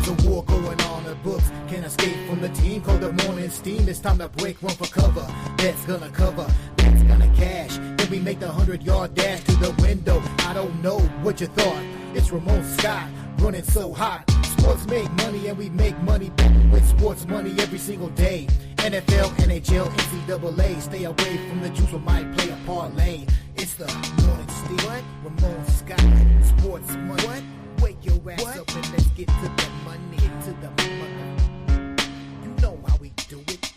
There's a war going on, the books can't escape from the team. Called the morning steam, it's time to break, run for cover. That's gonna cover, that's gonna cash. Then we make the 100-yard dash to the window. I don't know what you thought. It's Ramon Scott, running so hot. Sports make money and we make money with sports money every single day. NFL, NHL, NCAA. Stay away from the juice, we might play a parlay. It's the morning steam. What? Ramon Scott, sports money. What? Wake your ass up and let's get to the money. Get to the money. You know how we do it.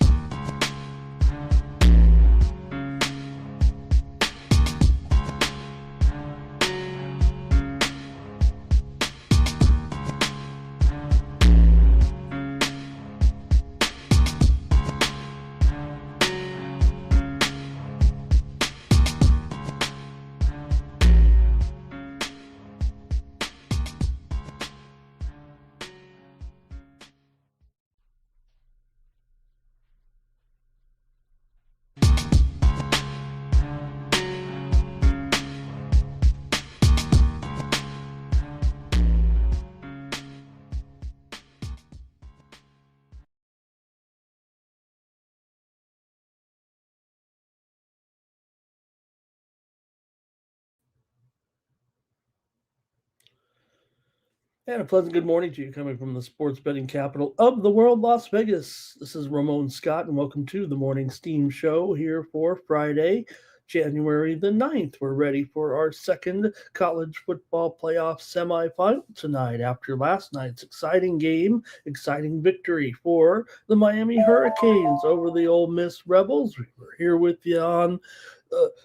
And a pleasant good morning to you coming from the sports betting capital of the world, Las Vegas. This is Ramon Scott, and welcome to the Morning Steam Show here for Friday, January the 9th. We're ready for our second college football playoff semifinal tonight after last night's exciting victory for the Miami Hurricanes over the Ole Miss Rebels. We were here with you on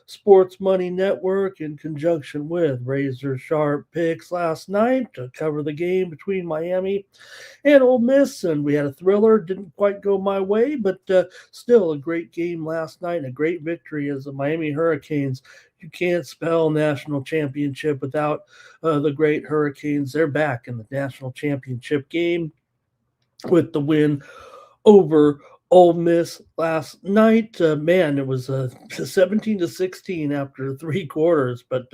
Sports Money Network in conjunction with Razor Sharp Picks last night to cover the game between Miami and Ole Miss, and we had a thriller. Didn't quite go my way, but still a great game last night and a great victory as the Miami Hurricanes. You can't spell national championship without the great Hurricanes. They're back in the national championship game with the win over Ole Miss last night. Man, it was 17-16 after three quarters, but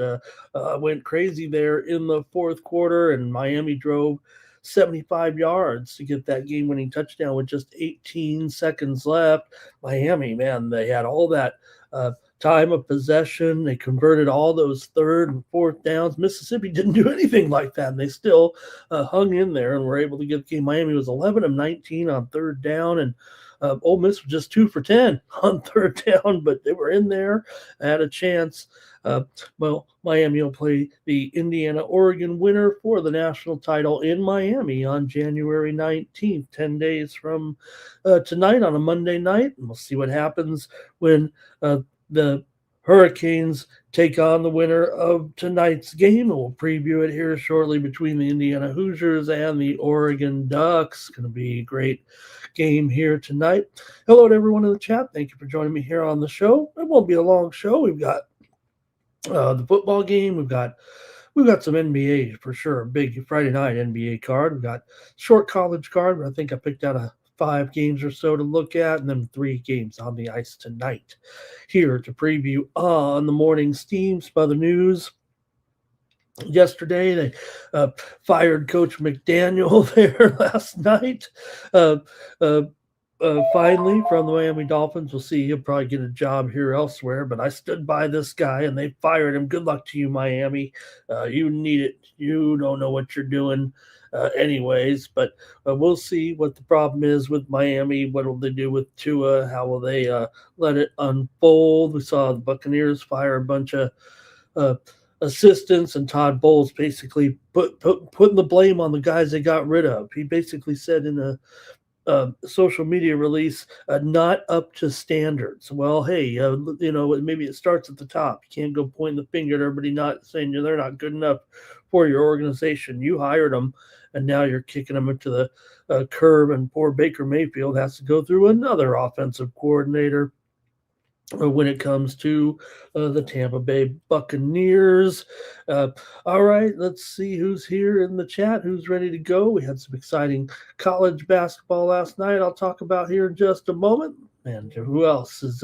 went crazy there in the fourth quarter, and Miami drove 75 yards to get that game-winning touchdown with just 18 seconds left. Miami, man, they had all that time of possession. They converted all those third and fourth downs. Mississippi didn't do anything like that, and they still hung in there and were able to get the game. Miami was 11 of 19 on third down, and Ole Miss was just 2 for 10 on third down, but they were in there, had a chance. Miami will play the Indiana-Oregon winner for the national title in Miami on January 19th, 10 days from tonight on a Monday night. And we'll see what happens when the Hurricanes take on the winner of tonight's game, and we'll preview it here shortly between the Indiana Hoosiers and the Oregon Ducks. Going to be a great game here tonight. Hello to everyone in the chat. Thank you for joining me here on the show. It won't be a long show. We've got the football game. We've got some NBA for sure. Big Friday night NBA card. We've got short college card. I think I picked out 5 games or so to look at, and then 3 games on the ice tonight. Here to preview on the morning steams by the news. Yesterday, they fired Coach McDaniel there last night. Finally, from the Miami Dolphins, we'll see. He'll probably get a job here elsewhere, but I stood by this guy, and they fired him. Good luck to you, Miami. You need it. You don't know what you're doing anyways, but we'll see what the problem is with Miami. What will they do with Tua? How will they let it unfold? We saw the Buccaneers fire a bunch of assistants, and Todd Bowles basically putting the blame on the guys they got rid of. He basically said in a social media release, not up to standards. Well, hey, maybe it starts at the top. You can't go pointing the finger at everybody, not saying they're not good enough for your organization. You hired them, and now you're kicking them into the curb, and poor Baker Mayfield has to go through another offensive coordinator when it comes to the Tampa Bay Buccaneers. All right, let's see who's here in the chat, who's ready to go. We had some exciting college basketball last night I'll talk about here in just a moment. And who else is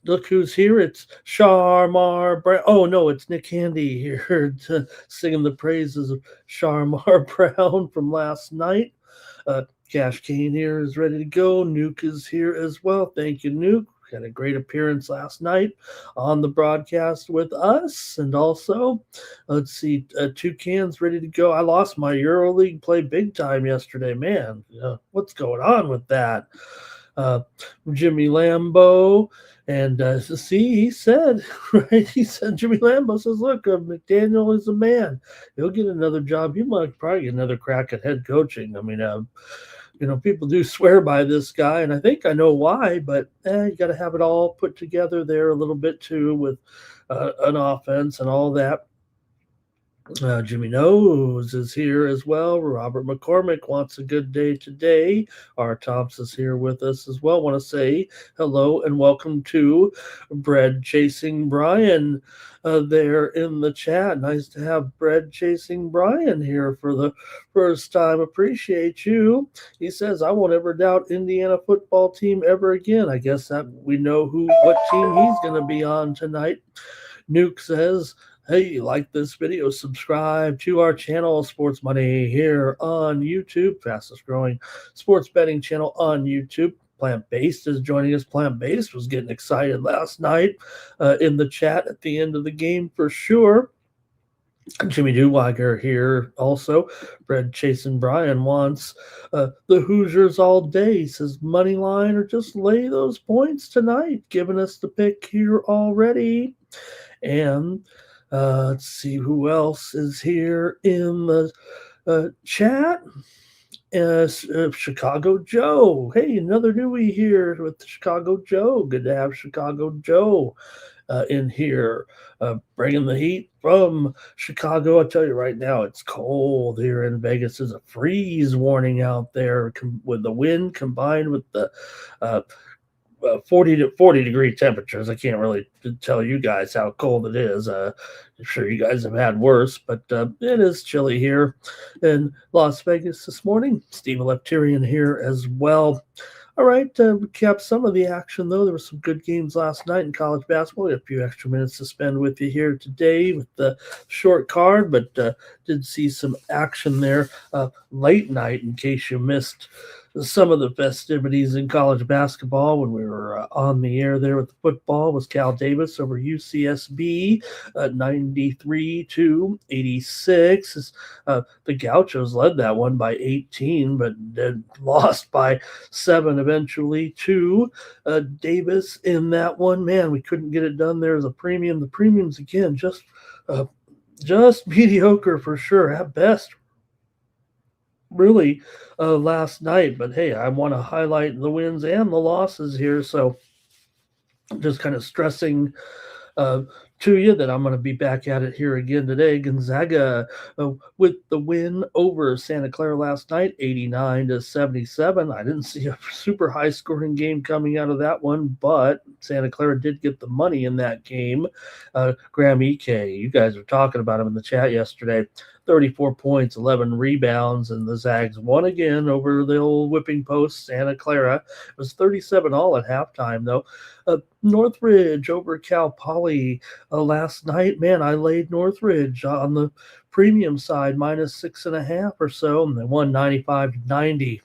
look who's here? It's Sharmar Brown. Oh no, it's Nick Handy here singing the praises of Sharmar Brown from last night. Cash Kane here is ready to go. Nuke is here as well. Thank you, Nuke. Had a great appearance last night on the broadcast with us. And also, let's see, Toucan's ready to go. I lost my EuroLeague play big time yesterday. Man, what's going on with that? Jimmy Lambeau. And see, he said, right? He said, Jimmy Lambeau says, look, McDaniel is a man. He'll get another job. He might probably get another crack at head coaching. I mean, people do swear by this guy, and I think I know why, but you got to have it all put together there a little bit too with an offense and all that. Jimmy Knows is here as well. Robert McCormick wants a good day today. R. Thompson's here with us as well. Want to say hello and welcome to Bread Chasing Brian there in the chat. Nice to have Bread Chasing Brian here for the first time. Appreciate you. He says, I won't ever doubt Indiana football team ever again. I guess that we know what team he's going to be on tonight. Nuke says, hey, you like this video? Subscribe to our channel, Sports Money, here on YouTube. Fastest growing sports betting channel on YouTube. Plant-Based is joining us. Plant-Based was getting excited last night in the chat at the end of the game for sure. Jimmy Deweiger here also. Bread Chasing Brian wants the Hoosiers all day. He says money line or just lay those points tonight. Giving us the pick here already. And let's see who else is here in the chat. Chicago Joe. Hey, another newbie here with Chicago Joe. Good to have Chicago Joe in here, bringing the heat from Chicago. I'll tell you right now, it's cold here in Vegas. There's a freeze warning out there with the wind combined with the 40 degree temperatures. I can't really tell you guys how cold it is. I'm sure you guys have had worse, but it is chilly here in Las Vegas this morning. Steve Leptirian here as well. All right, we kept some of the action, though. There were some good games last night in college basketball. We had a few extra minutes to spend with you here today with the short card, but did see some action there late night in case you missed some of the festivities in college basketball when we were on the air there with the football. Was Cal Davis over UCSB 93-86. The Gauchos led that one by 18, but lost by 7 eventually to Davis in that one. Man, we couldn't get it done there as a premium. The premiums, again, just mediocre for sure at best. Really last night, but hey, I want to highlight the wins and the losses here, so just kind of stressing to you that I'm going to be back at it here again today. Gonzaga with the win over Santa Clara last night, 89-77. I didn't see a super high scoring game coming out of that one, but Santa Clara did get the money in that game. Graham Ike, you guys were talking about him in the chat yesterday. 34 points, 11 rebounds, and the Zags won again over the old whipping post, Santa Clara. It was 37 all at halftime, though. Northridge over Cal Poly last night. Man, I laid Northridge on the premium side, minus 6.5 or so, and they won 95-90.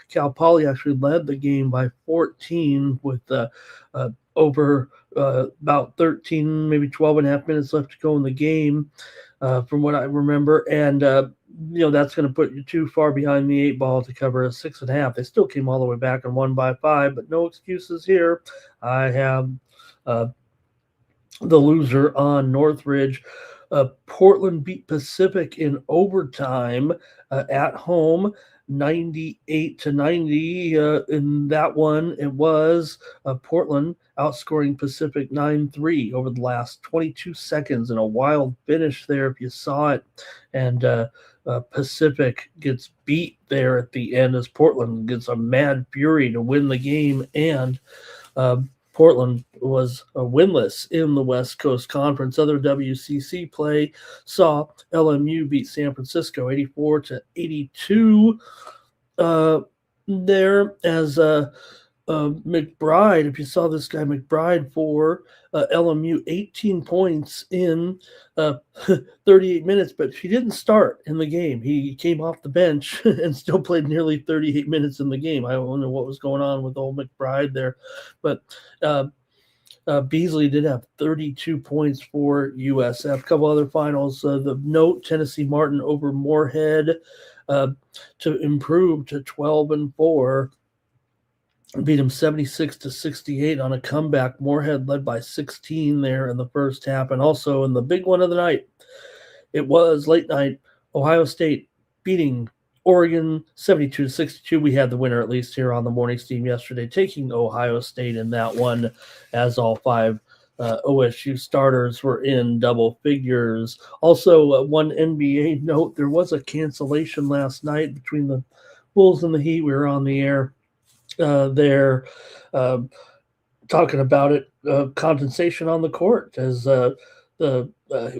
Cal Poly actually led the game by 14 with over about 13, maybe 12 and a half minutes left to go in the game. From what I remember, and that's going to put you too far behind the 8 ball to cover a 6.5. They still came all the way back and won by 5, but no excuses here. I have the loser on Northridge. Portland beat Pacific in overtime at home, 98-90. In that one, it was Portland outscoring Pacific 9-3 over the last 22 seconds in a wild finish there, if you saw it. And Pacific gets beat there at the end as Portland gets a mad fury to win the game. And Portland was winless in the West Coast Conference. Other WCC play saw LMU beat San Francisco 84-82 there as McBride, if you saw this guy McBride for LMU, 18 points in uh, 38 minutes, but he didn't start in the game. He came off the bench and still played nearly 38 minutes in the game. I don't know what was going on with old McBride there, but Beasley did have 32 points for USF. A couple other finals. The note, Tennessee Martin over Moorhead to improve to 12-4. Beat him 76-68 on a comeback. Moorhead led by 16 there in the first half. And also in the big one of the night, it was late night, Ohio State beating Oregon 72-62. We had the winner at least here on the morning steam yesterday, taking Ohio State in that one, as all five OSU starters were in double figures. Also, one NBA note, there was a cancellation last night between the Bulls and the Heat. We were on the air there talking about it, condensation on the court as the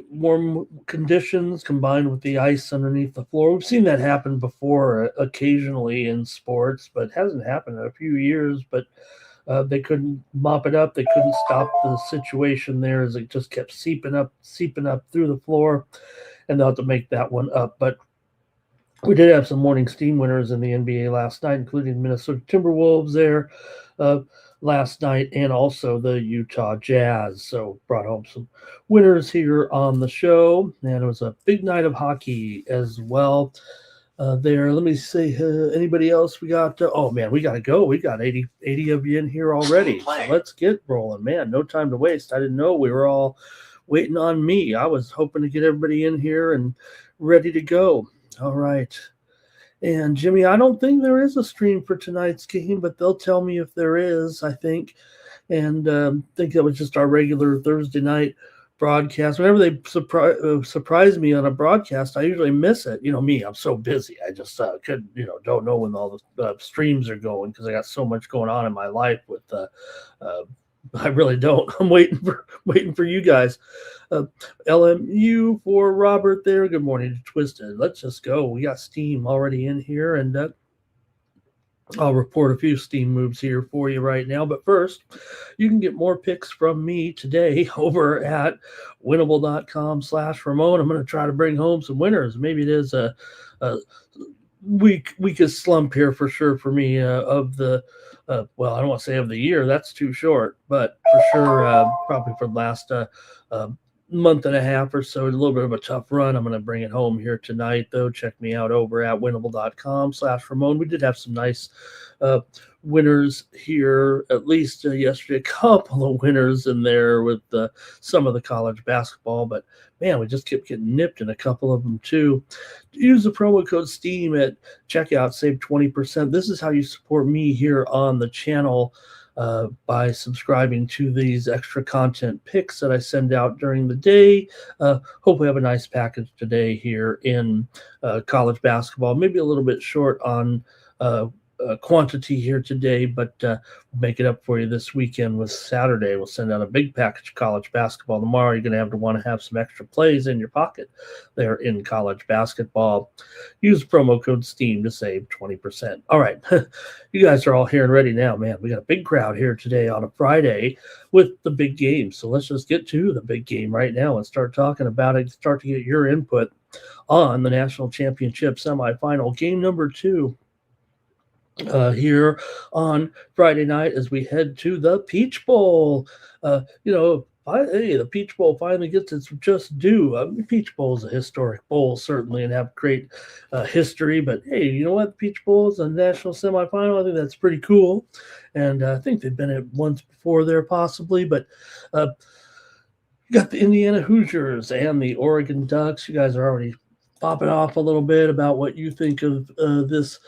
warm conditions combined with the ice underneath the floor. We've seen that happen before occasionally in sports, but it hasn't happened in a few years. But they couldn't mop it up. They couldn't stop the situation there as it just kept seeping up through the floor, and they'll have to make that one up. But we did have some morning steam winners in the NBA last night, including Minnesota Timberwolves there last night, and also the Utah Jazz. So brought home some winners here on the show, and it was a big night of hockey as well there. Let me see, anybody else we got? Oh, man, we got to go. We got 80 of you in here already. So let's get rolling. Man, no time to waste. I didn't know we were all waiting on me. I was hoping to get everybody in here and ready to go. All right. And Jimmy, I don't think there is a stream for tonight's game, but they'll tell me if there is, I think. And I think that was just our regular Thursday night broadcast. Whenever they surprise me on a broadcast, I usually miss it. You know me, I'm so busy. I just don't know when all the streams are going because I got so much going on in my life with I really don't. I'm waiting for you guys. LMU for Robert there. Good morning to Twisted. Let's just go. We got Steam already in here, and I'll report a few Steam moves here for you right now. But first, you can get more picks from me today over at winnable.com/Ramon. I'm going to try to bring home some winners. Maybe it is a weakest slump here for sure for me of the well, I don't want to say of the year. That's too short, but for sure, probably for the last month and a half or so, a little bit of a tough run. I'm going to bring it home here tonight, though. Check me out over at winnable.com/Ramon. We did have some nice winners here, at least yesterday. A couple of winners in there with some of the college basketball, but man, we just kept getting nipped in a couple of them too. Use the promo code STEAM at checkout, save 20%. This is how you support me here on the channel by subscribing to these extra content picks that I send out during the day. Hopefully, I have a nice package today here in college basketball. Maybe a little bit short on quantity here today, but we'll make it up for you this weekend with Saturday. We'll send out a big package of college basketball tomorrow. You're going to want to have some extra plays in your pocket there in college basketball. Use promo code STEAM to save 20%. All right. You guys are all here and ready now, man. We got a big crowd here today on a Friday with the big game. So let's just get to the big game right now and start talking about it. Start to get your input on the national championship semifinal game number 2. Here on Friday night as we head to the Peach Bowl. The Peach Bowl finally gets its just due. Peach Bowl is a historic bowl, certainly, and have great history. But, hey, you know what? The Peach Bowl is a national semifinal. I think that's pretty cool. And I think they've been at once before there, possibly. But you got the Indiana Hoosiers and the Oregon Ducks. You guys are already popping off a little bit about what you think of this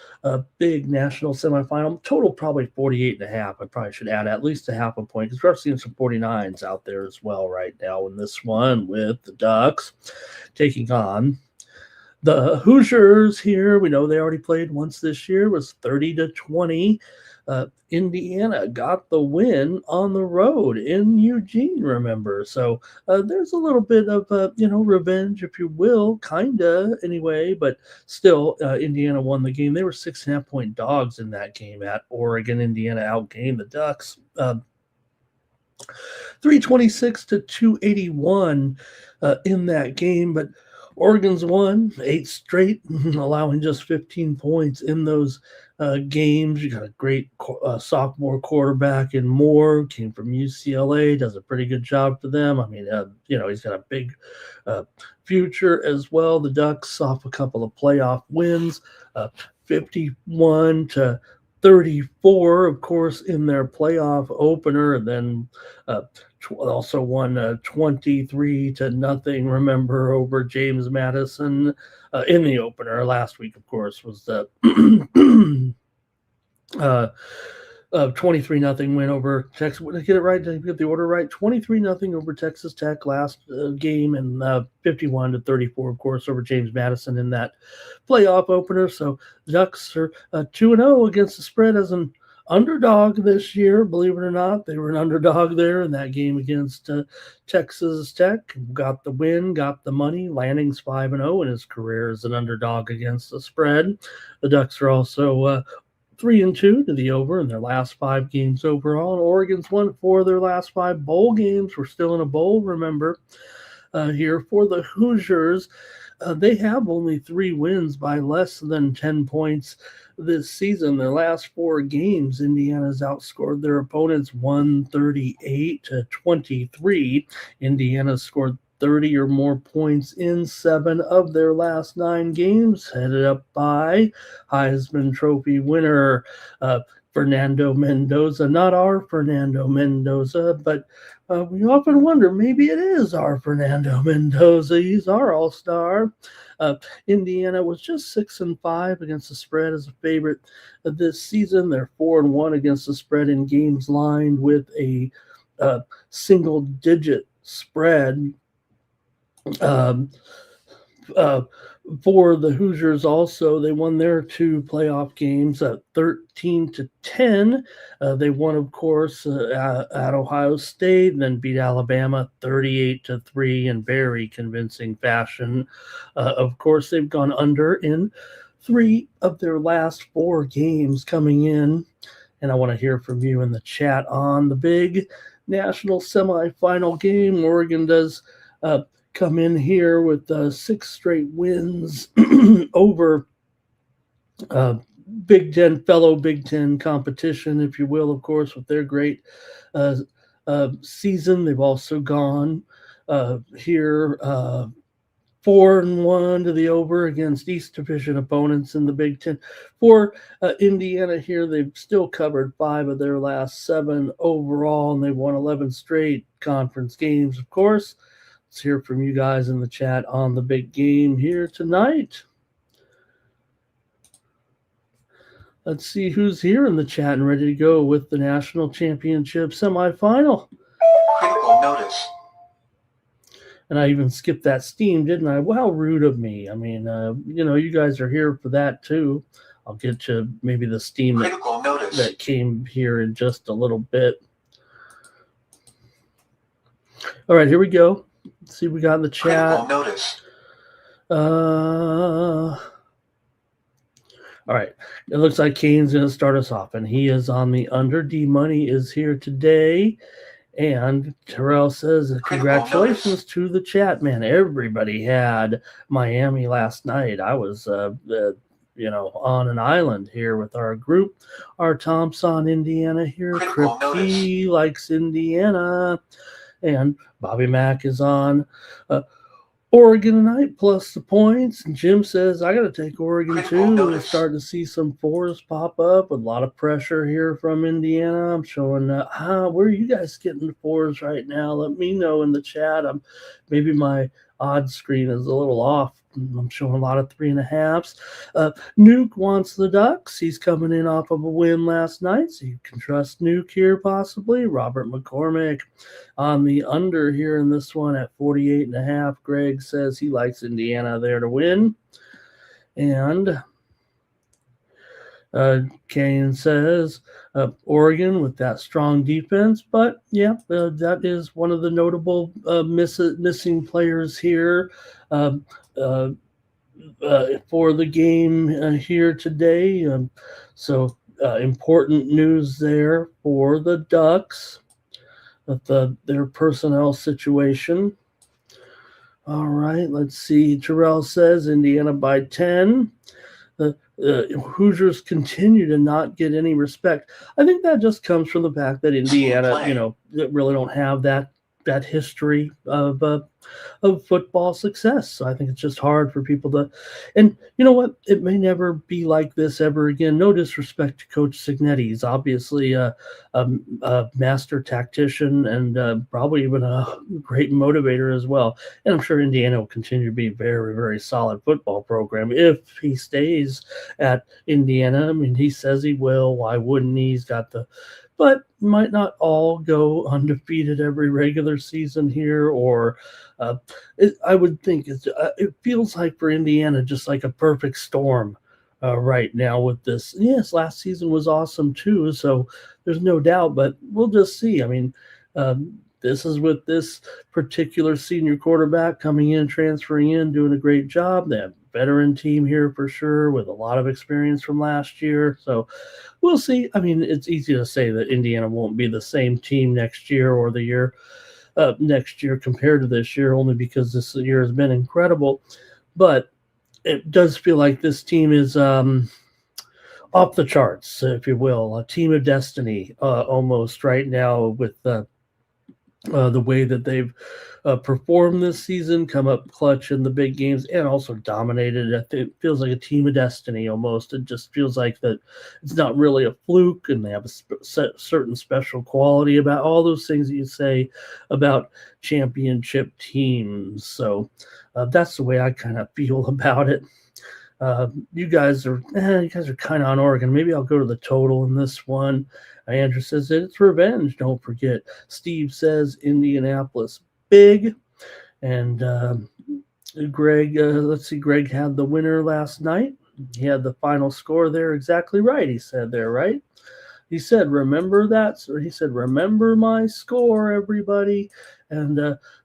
big national semifinal. Total probably 48.5. I probably should add at least a half a point because we're seeing some 49s out there as well right now in this one with the Ducks taking on the Hoosiers here. We know they already played once this year. It was 30-20 Indiana got the win on the road in Eugene, remember? So there's a little bit of, revenge, if you will, kind of anyway, but still, Indiana won the game. They were 6.5-point dogs in that game at Oregon. Indiana outgained the Ducks. 326 to 281 in that game, but Oregon's won 8 straight, allowing just 15 points in those games. You got a great sophomore quarterback in Moore, came from UCLA, does a pretty good job for them. I mean, he's got a big future as well. The Ducks off a couple of playoff wins, 51 to 34, of course, in their playoff opener, and then also won 23 to nothing. Remember, over James Madison in the opener last week. Of course, was the 23-0 win over Texas. Did I get it right? Did I get the order right? 23-0 over Texas Tech last game, and 51 to 34, of course, over James Madison in that playoff opener. So Ducks are 2-0 against the spread as an underdog this year. Believe it or not, they were an underdog there in that game against Texas Tech. Got the win, got the money. Lanning's 5-0 in his career as an underdog against the spread. The Ducks are also 3-2 to the over in their last 5 games overall. And Oregon's won 4 of their last 5 bowl games. We're still in a bowl, remember, here for the Hoosiers. They have only 3 wins by less than 10 points this season. Their last 4 games, Indiana's outscored their opponents 138 to 23. Indiana scored 30 or more points in 7 of their last 9 games, headed up by Heisman Trophy winner Fernando Mendoza. Not our Fernando Mendoza, but we often wonder, maybe it is our Fernando Mendoza. He's our all-star. Indiana was just 6-5 against the spread as a favorite this season. They're 4-1 against the spread in games lined with a single-digit spread. For the Hoosiers also, they won their 2 playoff games 13 to 10. They won, of course, at Ohio State, and then beat Alabama 38 to 3 in very convincing fashion. Of course, they've gone under in 3 of their last 4 games coming in. And I want to hear from you in the chat on the big national semifinal game. Oregon does come in here with 6 straight wins over Big Ten, fellow Big Ten competition, if you will, of course, with their great season. They've also gone here 4-1 to the over against East Division opponents in the Big Ten. For Indiana here, they've still covered 5 of their last 7 overall, and they've won 11 straight conference games, of course. Let's hear from you guys in the chat on the big game here tonight. Let's see who's here in the chat and ready to go with the national championship semifinal. Critical notice. And I even skipped that steam, didn't I? Well, how rude of me. I mean, you guys are here for that too. I'll get to maybe the steam that came here in just a little bit. All right, here we go. Let's see what we got in the chat. Critical notice. All right. It looks like Kane's going to start us off, and he is on the under. D Money is here today. And Terrell says, congratulations to the chat, man. Everybody had Miami last night. I was, on an island here with our group. Our Tom's on Indiana here. Crippy likes Indiana. And Bobby Mack is on Oregon tonight, plus the points. And Jim says, I got to take Oregon too. We're starting to see some 4s pop up with a lot of pressure here from Indiana. I'm showing, where are you guys getting the 4s right now? Let me know in the chat. Maybe my odd screen is a little off. I'm showing a lot of 3.5s. Nuke wants the Ducks. He's coming in off of a win last night, so you can trust Nuke here possibly. Robert McCormick on the under here in this one at 48.5. Greg says he likes Indiana there to win. And Kane says Oregon with that strong defense, but yeah, that is one of the notable missing players here. Um, uh, for the game here today. So important news there for the Ducks with their personnel situation. All right, let's see. Terrell says Indiana by 10. The Hoosiers continue to not get any respect. I think that just comes from the fact that Indiana, really don't have that history of football success. So I think it's just hard for people to, and you know what? It may never be like this ever again. No disrespect to Coach Signetti. He's obviously a master tactician and probably even a great motivator as well. And I'm sure Indiana will continue to be a very, very solid football program if he stays at Indiana. I mean, he says he will. Why wouldn't he? He's got but might not all go undefeated every regular season here, or I would think it feels like for Indiana just like a perfect storm right now with this. Yes, last season was awesome too, so there's no doubt, but we'll just see. I mean, this is with this particular senior quarterback coming in, transferring in, doing a great job. They have a veteran team here for sure with a lot of experience from last year. So we'll see. I mean, it's easy to say that Indiana won't be the same team next year or the year next year compared to this year, only because this year has been incredible. But it does feel like this team is off the charts, if you will, a team of destiny almost right now with the way that they've performed this season, come up clutch in the big games, and also dominated. It feels like a team of destiny almost. It just feels like that it's not really a fluke, and they have a certain special quality about all those things that you say about championship teams. So that's the way I kind of feel about it. You guys are kind of on Oregon. Maybe I'll go to the total in this one. Andrew says it's revenge. Don't forget. Steve says Indianapolis big. And Greg, let's see. Greg had the winner last night. He had the final score there exactly right. He said there, right? He said, remember that? So he said, remember my score, everybody. And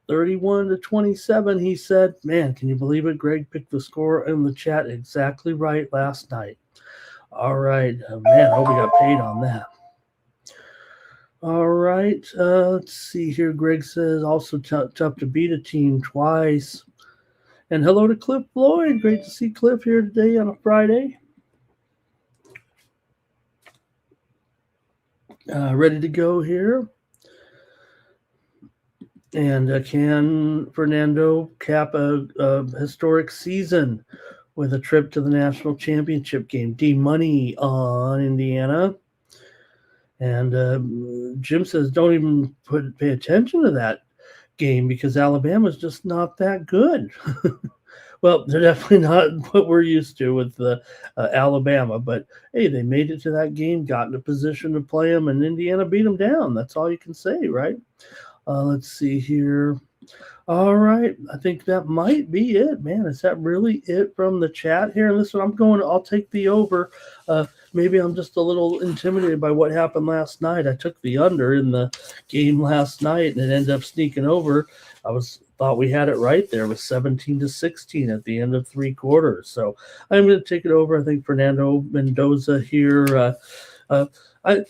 31-27, he said, man, can you believe it? Greg picked the score in the chat exactly right last night. All right. Man, I hope we got paid on that. All right. Let's see here. Greg says, also tough to beat a team twice. And hello to Cliff Floyd. Great to see Cliff here today on a Friday. Ready to go here. And can Fernando cap a historic season with a trip to the national championship game? D-Money on Indiana. And Jim says, don't even pay attention to that game because Alabama's just not that good. Well, they're definitely not what we're used to with Alabama. But, hey, they made it to that game, got in a position to play them, and Indiana beat them down. That's all you can say, right? Let's see here. All right. I think that might be it, man. Is that really it from the chat here? And this one, I'll take the over. Maybe I'm just a little intimidated by what happened last night. I took the under in the game last night, and it ended up sneaking over. Thought we had it right there with 17-16 at the end of three quarters. So I'm going to take it over. I think Fernando Mendoza here.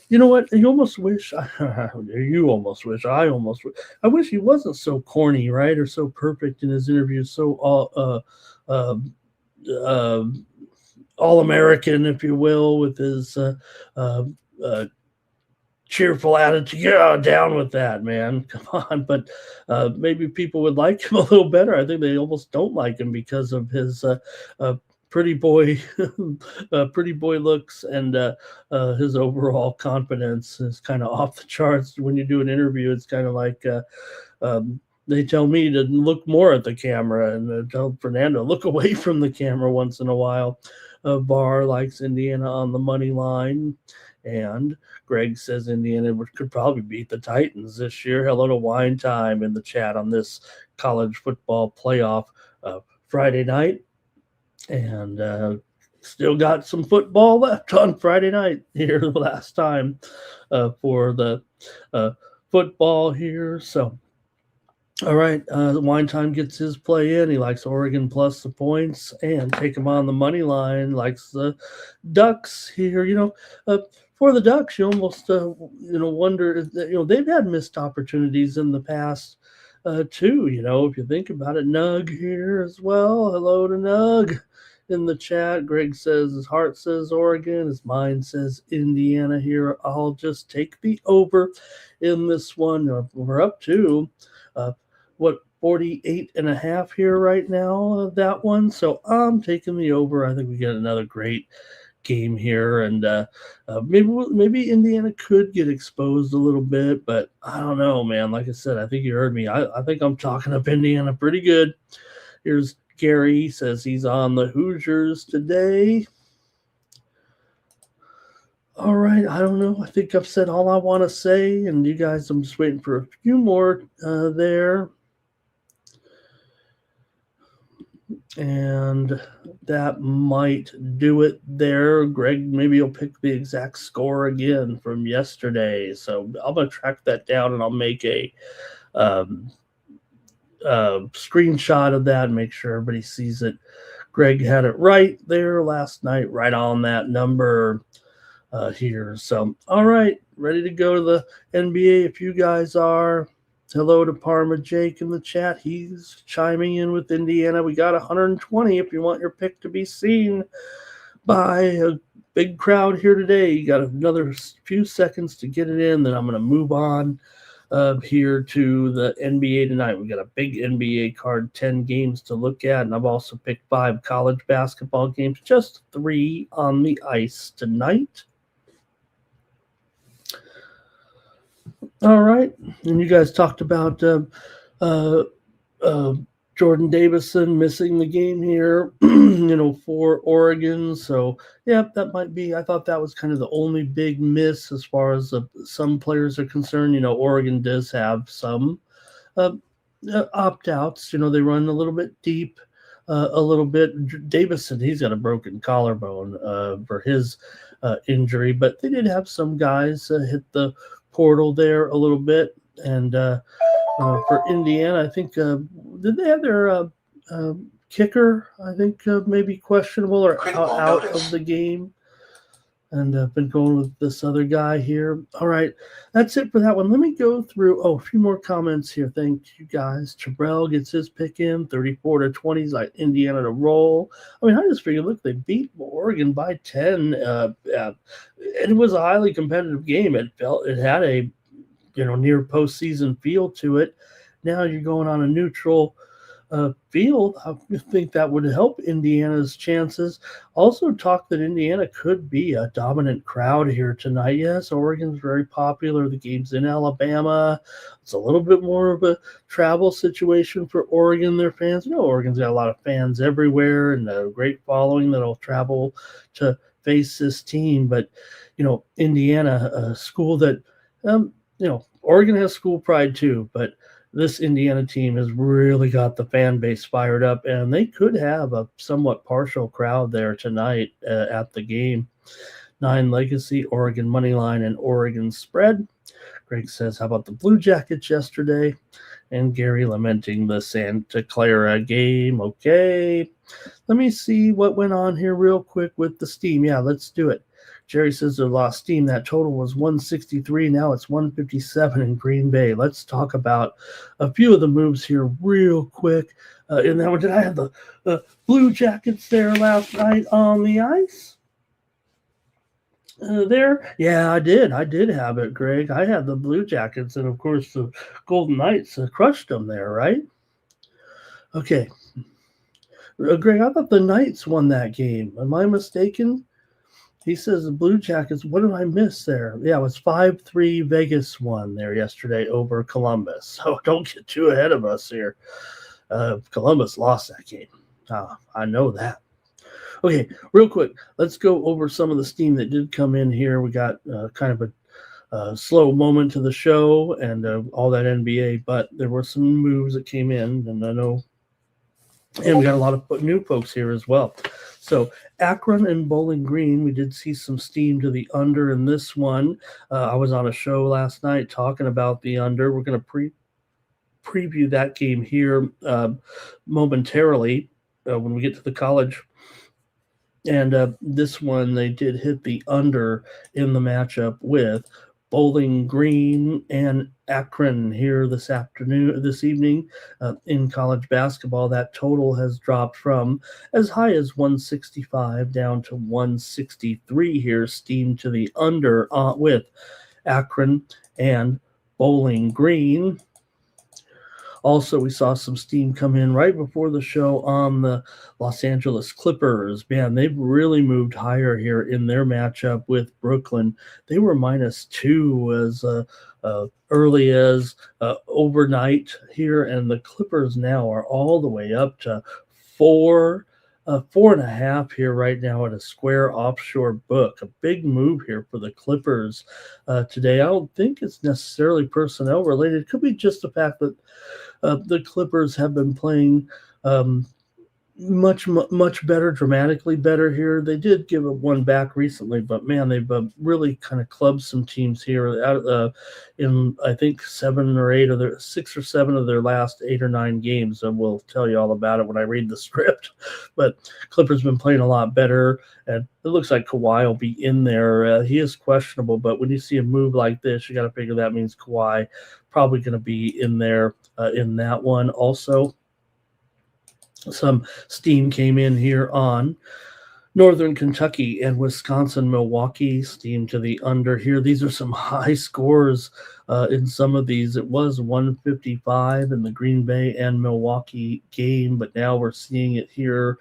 You know what? You almost wish. I wish he wasn't so corny, right, or so perfect in his interviews. So all American, if you will, with his cheerful attitude. Yeah, down with that, man. Come on. But maybe people would like him a little better. I think they almost don't like him because of his pretty boy looks and his overall confidence is kind of off the charts. When you do an interview, it's kind of like they tell me to look more at the camera and tell Fernando look away from the camera once in a while. Barr likes Indiana on the money line. And Greg says Indiana could probably beat the Titans this year. Hello to Wine Time in the chat on this college football playoff Friday night. And still got some football left on Friday night here the last time for the football here. So, all right, Wine Time gets his play in. He likes Oregon plus the points and take him on the money line. Likes the Ducks here. For the Ducks, you almost wonder that they've had missed opportunities in the past too. If you think about it, Nug here as well. Hello to Nug in the chat. Greg says his heart says Oregon, his mind says Indiana here. I'll just take the over in this one. We're up to 48.5 here right now, that one. So I'm taking the over. I think we get another great game here, and maybe Indiana could get exposed a little bit, but I don't know, man. Like I said, I think you heard me. I think I'm talking up Indiana pretty good. Here's Gary. He says he's on the Hoosiers today. All right, I don't know. I think I've said all I want to say, and you guys, I'm just waiting for a few more there. And that might do it there. Greg, maybe you'll pick the exact score again from yesterday. So I'm going to track that down, and I'll make a screenshot of that and make sure everybody sees it. Greg had it right there last night, right on that number here. So, all right, ready to go to the NBA if you guys are. Hello to Parma Jake in the chat. He's chiming in with Indiana. We got 120 if you want your pick to be seen by a big crowd here today. You got another few seconds to get it in, then I'm going to move on here to the NBA tonight. We got a big NBA card, 10 games to look at, and I've also picked 5 college basketball games, just 3 on the ice tonight. All right, and you guys talked about Jordan Davison missing the game here, for Oregon. So, yeah, that might be. I thought that was kind of the only big miss as far as some players are concerned. Oregon does have some opt-outs. They run a little bit deep, a little bit. Davison, he's got a broken collarbone for his injury, but they did have some guys hit the portal there a little bit. And for Indiana, I think did they have their kicker, I think maybe questionable or out of the game, and I've been going with this other guy here. All right, that's it for that one. Let me go through a few more comments here. Thank you guys. Terrell gets his pick in 34-20. Like Indiana to roll. I mean, I just figured, look, they beat Oregon by 10. It was a highly competitive game. It had a near postseason feel to it. Now you're going on a neutral field. I think that would help Indiana's chances. Also talk that Indiana could be a dominant crowd here tonight. Yes, Oregon's very popular. The game's in Alabama. It's a little bit more of a travel situation for Oregon, their fans. Oregon's got a lot of fans everywhere and a great following that'll travel to face this team. But, Indiana, a school that, Oregon has school pride too, but this Indiana team has really got the fan base fired up, and they could have a somewhat partial crowd there tonight at the game. 9 Legacy, Oregon money line, and Oregon spread. Greg says, how about the Blue Jackets yesterday? And Gary lamenting the Santa Clara game. Okay, let me see what went on here real quick with the steam. Yeah, let's do it. Jerry says they lost steam. That total was 163. Now it's 157 in Green Bay. Let's talk about a few of the moves here real quick. And then did I have the Blue Jackets there last night on the ice? There? Yeah, I did. I did have it, Greg. I had the Blue Jackets, and of course the Golden Knights crushed them there, right? Okay. Greg, I thought the Knights won that game. Am I mistaken? He says the Blue Jackets, what did I miss there? Yeah, it was 5-3 Vegas won there yesterday over Columbus. So don't get too ahead of us here. Columbus lost that game. I know that. Okay, real quick, let's go over some of the steam that did come in here. We got kind of a slow moment to the show and all that NBA, but there were some moves that came in, and I know, and we got a lot of new folks here as well. So Akron and Bowling Green, we did see some steam to the under in this one. I was on a show last night talking about the under. We're going to preview that game here momentarily when we get to the college. And this one, they did hit the under in the matchup with Bowling Green and Akron here this evening in college basketball. That total has dropped from as high as 165 down to 163 here, steam to the under with Akron and Bowling Green. Also, we saw some steam come in right before the show on the Los Angeles Clippers. Man, they've really moved higher here in their matchup with Brooklyn. They were -2 as early as overnight here, and the Clippers now are all the way up to 4.5 here right now at a Square Offshore book. A big move here for the Clippers today. I don't think it's necessarily personnel related. It could be just the fact that the Clippers have been playing much better, dramatically better here. They did give one back recently, but man, they've really kind of clubbed some teams here out in I think 6 or 7 of their last 8 or 9 games. And we'll tell you all about it when I read the script. But Clippers been playing a lot better, and it looks like Kawhi will be in there. He is questionable, but when you see a move like this, you got to figure that means Kawhi probably going to be in there in that one also. Some steam came in here on Northern Kentucky and Wisconsin, Milwaukee. Steam to the under here. These are some high scores in some of these. It was 155 in the Green Bay and Milwaukee game, but now we're seeing it here.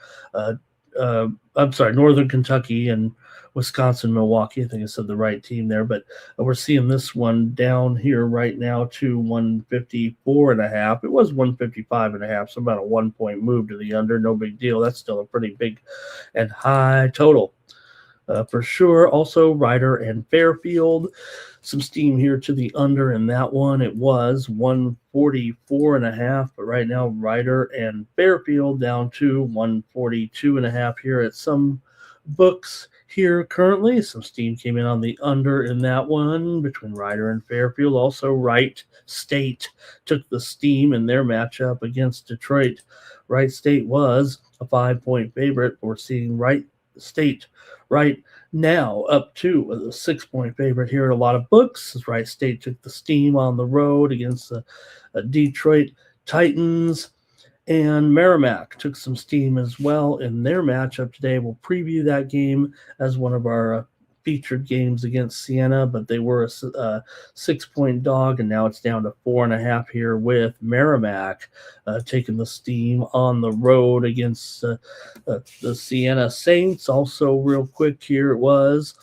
Northern Kentucky and Wisconsin, Milwaukee. I think I said the right team there, but we're seeing this one down here right now to 154.5. It was 155.5, so about a 1-point move to the under. No big deal. That's still a pretty big and high total for sure. Also, Ryder and Fairfield. Some steam here to the under in that one. It was 144.5, but right now Ryder and Fairfield down to 142.5 here at some books here currently. Some steam came in on the under in that one between Ryder and Fairfield. Also, Wright State took the steam in their matchup against Detroit. Wright State was a 5-point favorite. We're seeing Wright State right now up to a 6-point favorite here at a lot of books. Wright State took the steam on the road against the Detroit Titans. And Merrimack took some steam as well in their matchup today. We'll preview that game as one of our featured games against Siena, but they were a 6-point dog, and now it's down to 4.5 here with Merrimack taking the steam on the road against the Siena Saints. Also, real quick here, it was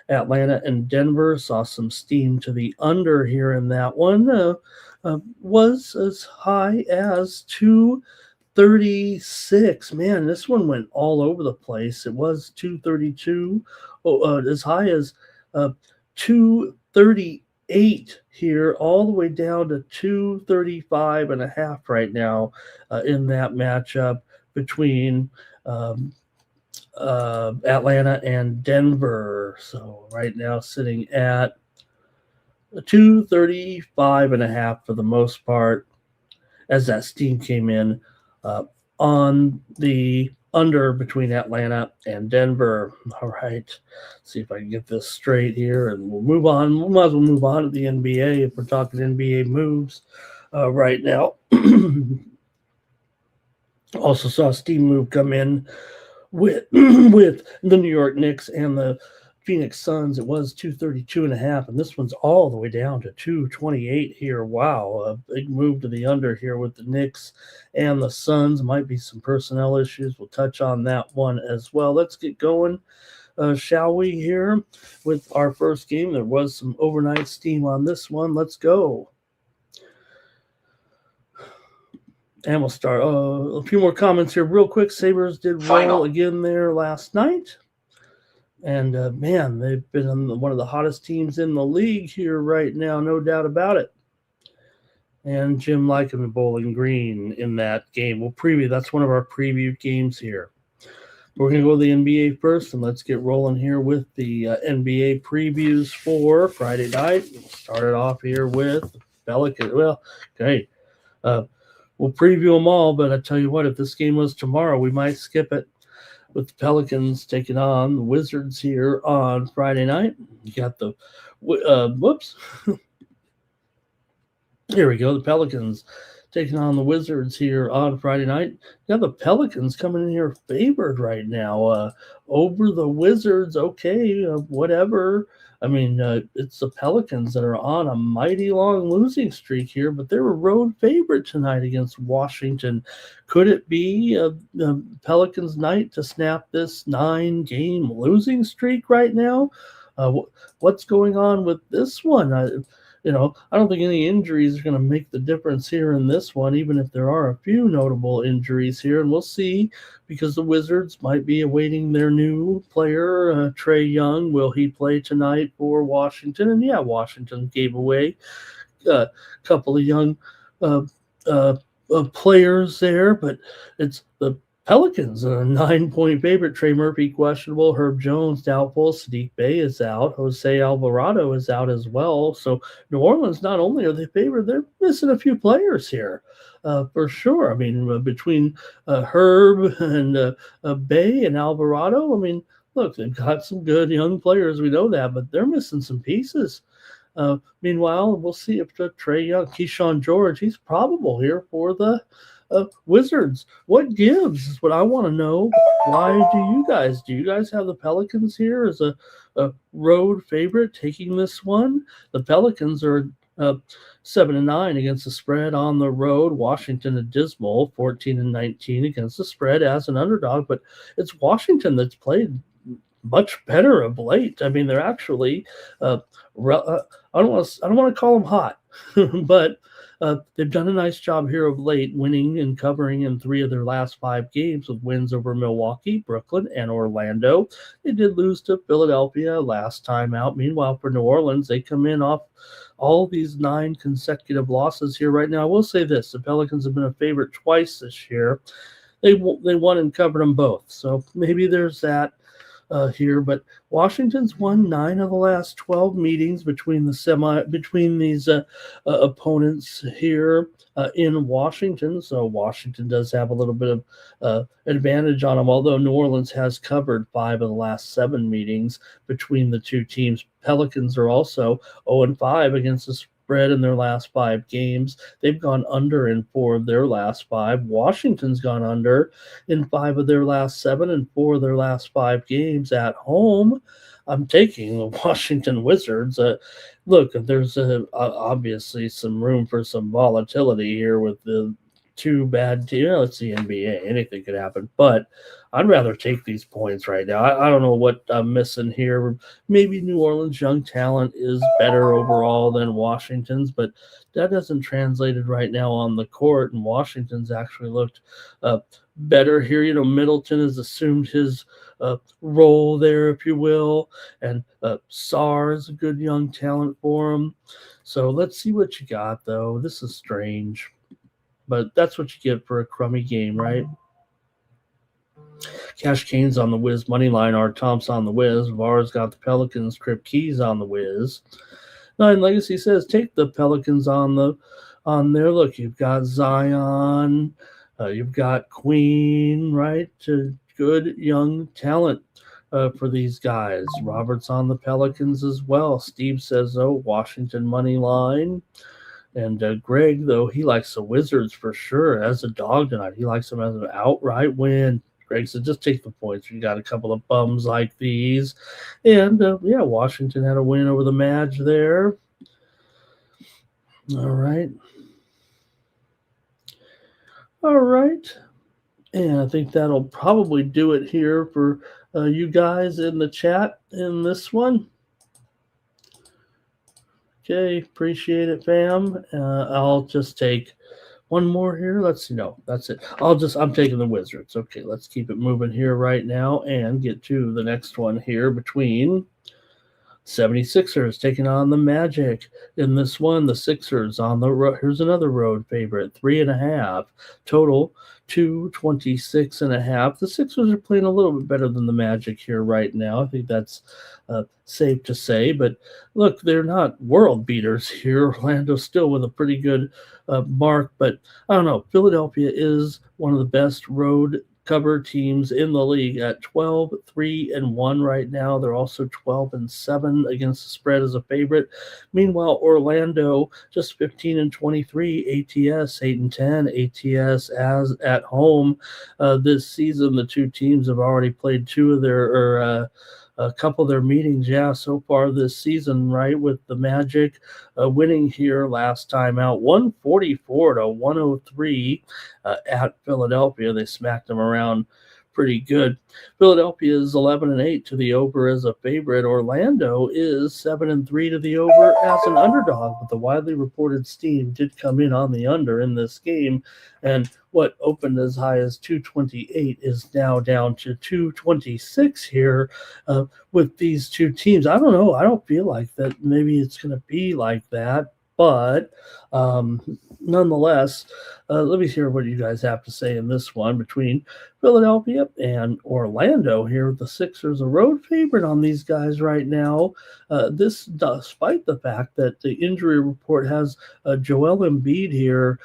Atlanta and Denver. Saw some steam to the under here in that one. Was as high as 236. Man, this one went all over the place. It was 232, as high as 238 here, all the way down to 235.5 right now in that matchup between Atlanta and Denver. So right now sitting at 235.5 for the most part, as that steam came in on the under between Atlanta and Denver. All right, see if I can get this straight here, and we'll move on. We might as well move on to the NBA if we're talking NBA moves right now. Also saw a steam move come in with the New York Knicks and the Phoenix Suns. It was 232.5, and this one's all the way down to 228 here. Wow, a big move to the under here with the Knicks and the Suns. Might be some personnel issues. We'll touch on that one as well. Let's get going, shall we, here with our first game. There was some overnight steam on this one. Let's go. And we'll start a few more comments here real quick. Sabres did roll again there last night. And, man, they've been one of the hottest teams in the league here right now, no doubt about it. And Jim Lycum and Bowling Green in that game. We'll preview. That's one of our previewed games here. We're going to go to the NBA first, and let's get rolling here with the NBA previews for Friday night. We'll start it off here with Pelicans. Well, okay. We'll preview them all, but I tell you what, if this game was tomorrow, we might skip it with the Pelicans taking on the Wizards here on Friday night. You got the whoops. Here we go. The Pelicans taking on the Wizards here on Friday night. You got the Pelicans coming in here favored right now over the Wizards. Okay, whatever. I mean, it's the Pelicans that are on a mighty long losing streak here, but they're a road favorite tonight against Washington. Could it be the Pelicans' night to snap this 9-game losing streak right now? What's going on with this one? I don't think any injuries are going to make the difference here in this one, even if there are a few notable injuries here. And we'll see, because the Wizards might be awaiting their new player, Trae Young. Will he play tonight for Washington? And yeah, Washington gave away a couple of young players there, but it's the Pelicans, a 9-point favorite. Trey Murphy questionable, Herb Jones doubtful, Sadiq Bey is out, Jose Alvarado is out as well. So New Orleans, not only are they favored, they're missing a few players here for sure. I mean, between Herb and Bey and Alvarado, I mean, look, they've got some good young players, we know that, but they're missing some pieces. Meanwhile, we'll see if Trae Young, Keyshawn George, he's probable here for the Wizards. What gives is what I want to know. Why do you guys have the Pelicans here as a road favorite taking this one? The Pelicans are 7-9 against the spread on the road. Washington a dismal 14-19 against the spread as an underdog, but it's Washington that's played much better of late. I mean, they're actually I don't want to call them hot, but they've done a nice job here of late, winning and covering in 3 of their last 5 games with wins over Milwaukee, Brooklyn, and Orlando. They did lose to Philadelphia last time out. Meanwhile, for New Orleans, they come in off all these 9 consecutive losses here right now. I will say this, the Pelicans have been a favorite twice this year. They won and covered them both, so maybe there's that here, but Washington's won 9 of the last 12 meetings between these opponents here in Washington. So Washington does have a little bit of advantage on them, although New Orleans has covered 5 of the last 7 meetings between the two teams. Pelicans are also 0-5 against the spread in their last 5 games. They've gone under in 4 of their last 5. Washington's gone under in 5 of their last 7 and 4 of their last 5 games at home. I'm taking the Washington Wizards. Look, there's obviously some room for some volatility here with the 2 bad teams. It's the NBA. Anything could happen. But I'd rather take these points right now. I don't know what I'm missing here. Maybe New Orleans' young talent is better overall than Washington's, but that doesn't translate it right now on the court, and Washington's actually looked better here. Middleton has assumed his role there, if you will, and Sarr is a good young talent for him. So let's see what you got, though. This is strange, but that's what you get for a crummy game, right? Cash Kane's on the Wiz Moneyline, Art Thompson on the Wiz, Var's got the Pelicans, Crip Keys on the Wiz. Nine Legacy says take the Pelicans on there. Look, you've got Zion, you've got Queen, right? Good young talent for these guys. Robert's on the Pelicans as well. Steve says, Washington Moneyline. And Greg, though, he likes the Wizards for sure as a dog tonight. He likes them as an outright win. Greg said, just take the points. You got a couple of bums like these. And, Washington had a win over the Mavs there. All right. And I think that'll probably do it here for you guys in the chat in this one. Okay, appreciate it, fam. I'll just take one more here. Let's see. No, that's it. I'm taking the Wizards. Okay, let's keep it moving here right now and get to the next one here between 76ers taking on the Magic in this one. The Sixers on the road. Here's another road favorite, 3.5 total. 226.5. The Sixers are playing a little bit better than the Magic here right now. I think that's safe to say. But look, they're not world beaters here. Orlando's still with a pretty good mark. But I don't know. Philadelphia is one of the best road cover teams in the league at 12-3-1 right now. They're also 12-7 against the spread as a favorite. Meanwhile, Orlando just 15-23, ATS 8-10, ATS as at home this season. The two teams have already played a couple of their meetings, so far this season, right, with the Magic winning here last time out, 144-103 at Philadelphia. They smacked them around pretty good. Philadelphia is 11-8 to the over as a favorite. Orlando is 7-3 to the over as an underdog, but the widely reported steam did come in on the under in this game, and what opened as high as 228 is now down to 226 here with these two teams. I don't know. I don't feel like that maybe it's going to be like that, but nonetheless, let me hear what you guys have to say in this one between Philadelphia and Orlando here. The Sixers a road favorite on these guys right now. This despite the fact that the injury report has Joel Embiid here.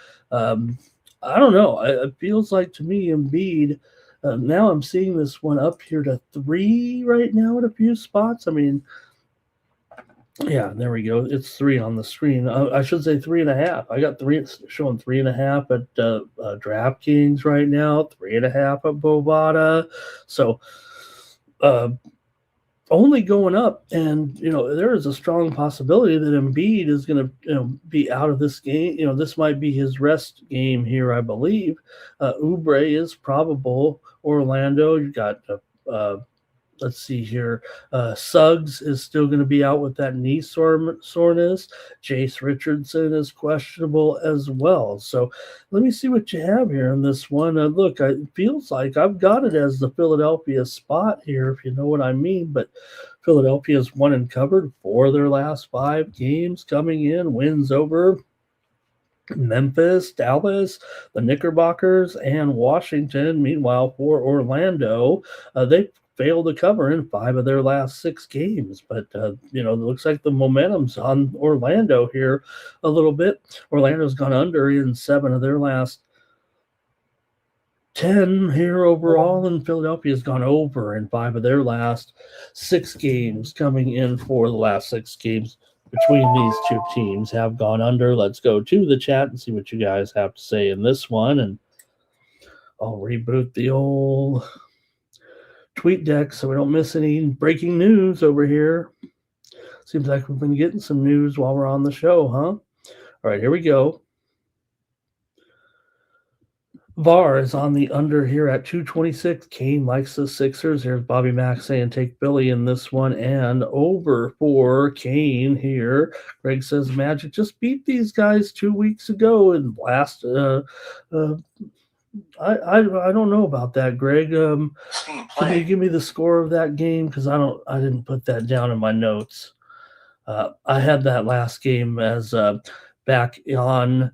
I don't know. It feels like to me Embiid, now I'm seeing this one up here to 3 right now at a few spots. I mean, yeah, there we go. It's 3 on the screen. I should say 3.5. I got 3 showing 3.5 at DraftKings right now, 3.5 at Bovada. So only going up, and there is a strong possibility that Embiid is going to be out of this game. This might be his rest game here, I believe. Oubre is probable. Orlando, you got let's see here. Suggs is still going to be out with that knee soreness. Jace Richardson is questionable as well. So let me see what you have here in this one. Look, it feels like I've got it as the Philadelphia spot here, if you know what I mean. But Philadelphia's won and covered 4 of their last 5 games coming in. Wins over Memphis, Dallas, the Knickerbockers, and Washington. Meanwhile, for Orlando, they failed to cover in 5 of their last 6 games. But, it looks like the momentum's on Orlando here a little bit. Orlando's gone under in 7 of their last 10 here overall, and Philadelphia's gone over in 5 of their last 6 games. Coming in for the last 6 games between these two teams have gone under. Let's go to the chat and see what you guys have to say in this one. And I'll reboot the old tweet deck so we don't miss any breaking news over here. Seems like we've been getting some news while we're on the show, huh? All right, here we go. VAR is on the under here at 226. Kane likes the Sixers. Here's Bobby Mack saying take Philly in this one, and over for Kane here. Greg says Magic just beat these guys 2 weeks ago and last I don't know about that, Greg. Can you give me the score of that game? Because I didn't put that down in my notes. I had that last game as back on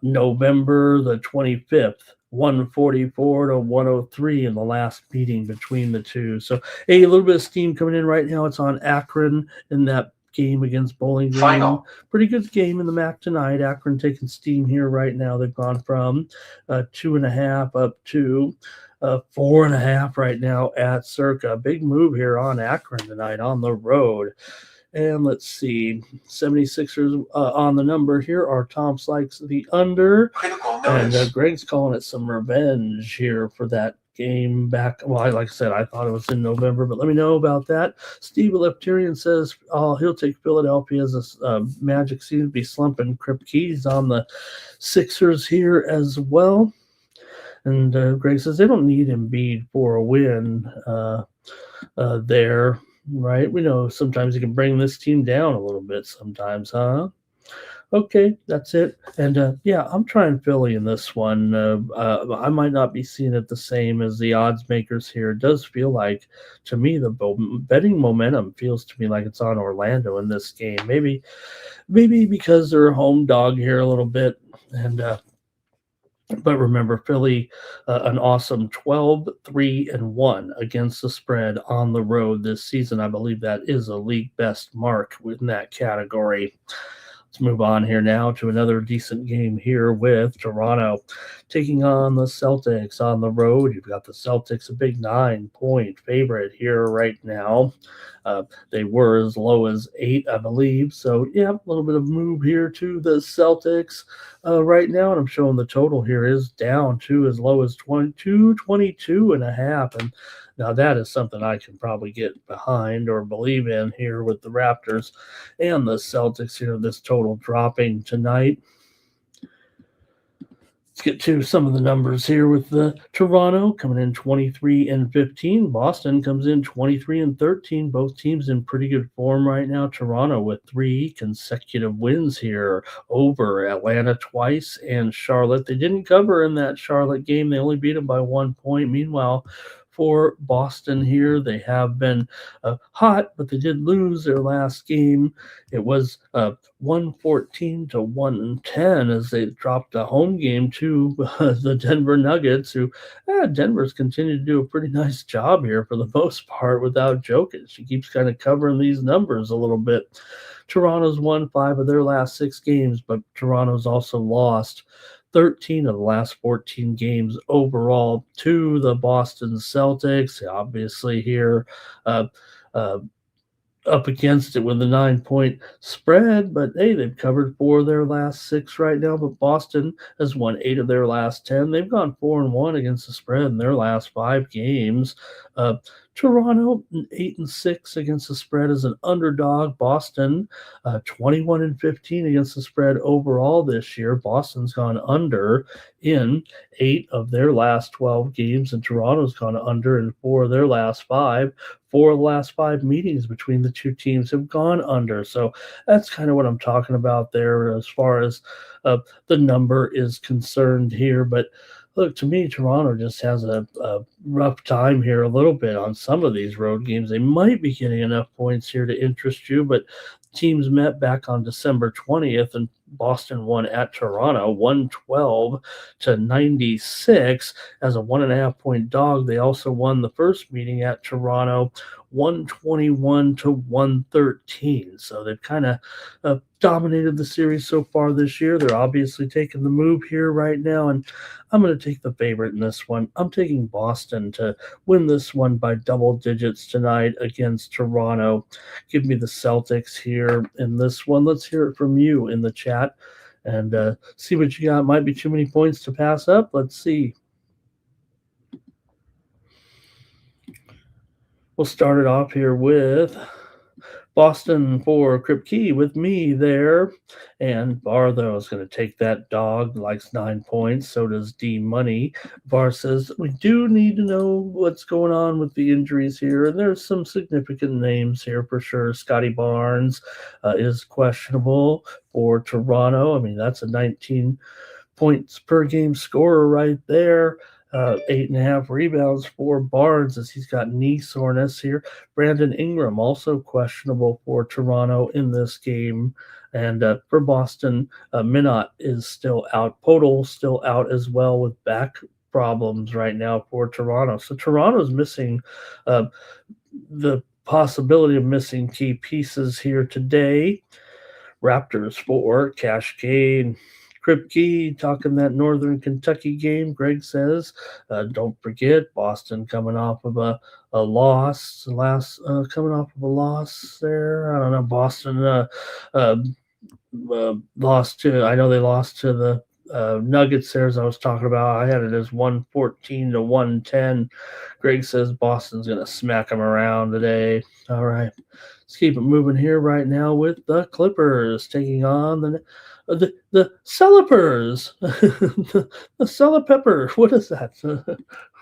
November the 25th, 144-103 in the last meeting between the two. So, a little bit of steam coming in right now. It's on Akron in that game against Bowling Green. Final. Pretty good game in the MAC tonight. Akron taking steam here right now. They've gone from 2.5 up to 4.5 right at at Circa. Big move here on Akron tonight on the road. And let's see, 76ers on the number here are Tom likes the under. And Greg's calling it some revenge here for that game back. Well, like I said, I thought it was in November, but let me know about that. Steve Lepterian says he'll take Philadelphia as a Magic seems to be slumping. Kripke's on the Sixers here as well. And Greg says they don't need Embiid for a win there. Right, we know sometimes you can bring this team down a little bit sometimes, huh? Okay, that's it. And yeah, I'm trying Philly in this one. I might not be seeing it the same as the odds makers here. It does feel like, to me, the betting momentum feels to me like it's on Orlando in this game. Maybe because they're a home dog here a little bit, and but remember, Philly, an awesome 12-3-1 against the spread on the road this season. I believe that is a league best mark in that category. Let's move on here now to another decent game here with Toronto taking on the Celtics on the road. You've got the Celtics, a big 9-point favorite here right now. They were as low as 8, I believe. So, yeah, a little bit of move here to the Celtics right now. And I'm showing the total here is down to as low as 22.5. And now that is something I can probably get behind or believe in here with the Raptors and the Celtics here. This total dropping tonight. Let's get to some of the numbers here with the Toronto coming in 23-15. Boston comes in 23-13. Both teams in pretty good form right now. Toronto with 3 consecutive wins here over Atlanta twice and Charlotte. They didn't cover in that Charlotte game. They only beat them by 1 point. Meanwhile, for Boston here, they have been hot, but they did lose their last game. It was 114-110 as they dropped the home game to the Denver Nuggets, who Denver's continued to do a pretty nice job here for the most part without Jokic. She keeps kind of covering these numbers a little bit. Toronto's won 5 of their last 6 games, but Toronto's also lost 13 of the last 14 games overall to the Boston Celtics. Obviously here, uh, up against it with a 9-point spread, but hey, they've covered 4 of their last 6 right now. But Boston has won 8 of their last 10. They've gone 4-1 against the spread in their last 5 games. Toronto 8-6 against the spread as an underdog. Boston 21-15 against the spread overall this year. Boston's gone under in 8 of their last 12 games, and Toronto's gone under in 4 of their last 5. 4 of the last 5 meetings between the two teams have gone under. So that's kind of what I'm talking about there as far as the number is concerned here. But look, to me, Toronto just has a rough time here a little bit on some of these road games. They might be getting enough points here to interest you, but teams met back on December 20th, and Boston won at Toronto 112-96 as a 1.5-point dog. They also won the first meeting at Toronto 121-113. So they've kind of dominated the series so far this year. They're obviously taking the move here right now, and I'm going to take the favorite in this one. I'm taking Boston to win this one by double digits tonight against Toronto. Give me the Celtics here in this one. Let's hear it from you in the chat and see what you got. Might be too many points to pass up. Let's see. We'll start it off here with Boston for Kripke with me there. And Bar, though, is going to take that dog, likes 9 points. So does D Money. Bar says, we do need to know what's going on with the injuries here. And there's some significant names here for sure. Scotty Barnes is questionable for Toronto. I mean, that's a 19 points per game scorer right there. 8.5 rebounds for Barnes as he's got knee soreness here. Brandon Ingram also questionable for Toronto in this game. And for Boston, Minot is still out. Podol still out as well with back problems right now for Toronto. So Toronto's missing the possibility of missing key pieces here today. Raptors for Cascade. Kripke talking that Northern Kentucky game. Greg says, don't forget Boston coming off of a loss. Coming off of a loss there. I don't know. Boston lost to. I know they lost to the Nuggets there, as I was talking about. I had it as 114-110. Greg says Boston's going to smack them around today. All right. Let's keep it moving here right now with the Clippers taking on the Celipers. the Celipepper. What is that?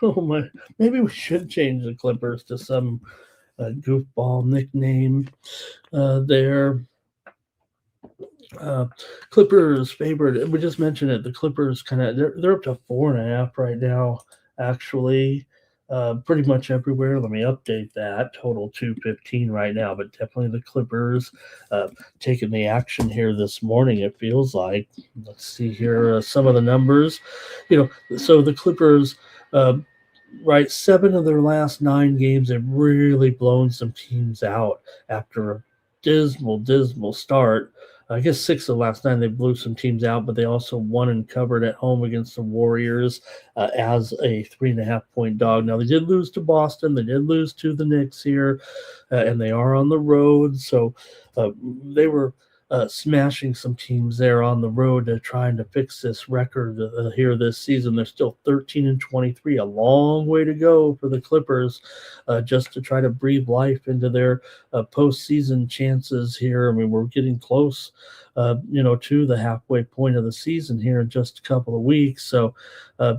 Oh my! Maybe we should change the Clippers to some goofball nickname there. Clippers favorite. We just mentioned it. The Clippers they're up to 4.5 right now. Actually, pretty much everywhere. Let me update that. Total 215 right now, but definitely the Clippers taking the action here this morning. It feels like. Let's see here some of the numbers. So the Clippers. Right, 7 of their last 9 games, they've really blown some teams out after a dismal start. I guess 6 of the last 9 they blew some teams out, but they also won and covered at home against the Warriors as a 3.5 point dog. Now they did lose to Boston, they did lose to the Knicks here, and they are on the road. So they were smashing some teams there on the road to trying to fix this record here this season. They're still 13-23, a long way to go for the Clippers, just to try to breathe life into their postseason chances here. I mean, we're getting close, to the halfway point of the season here in just a couple of weeks. So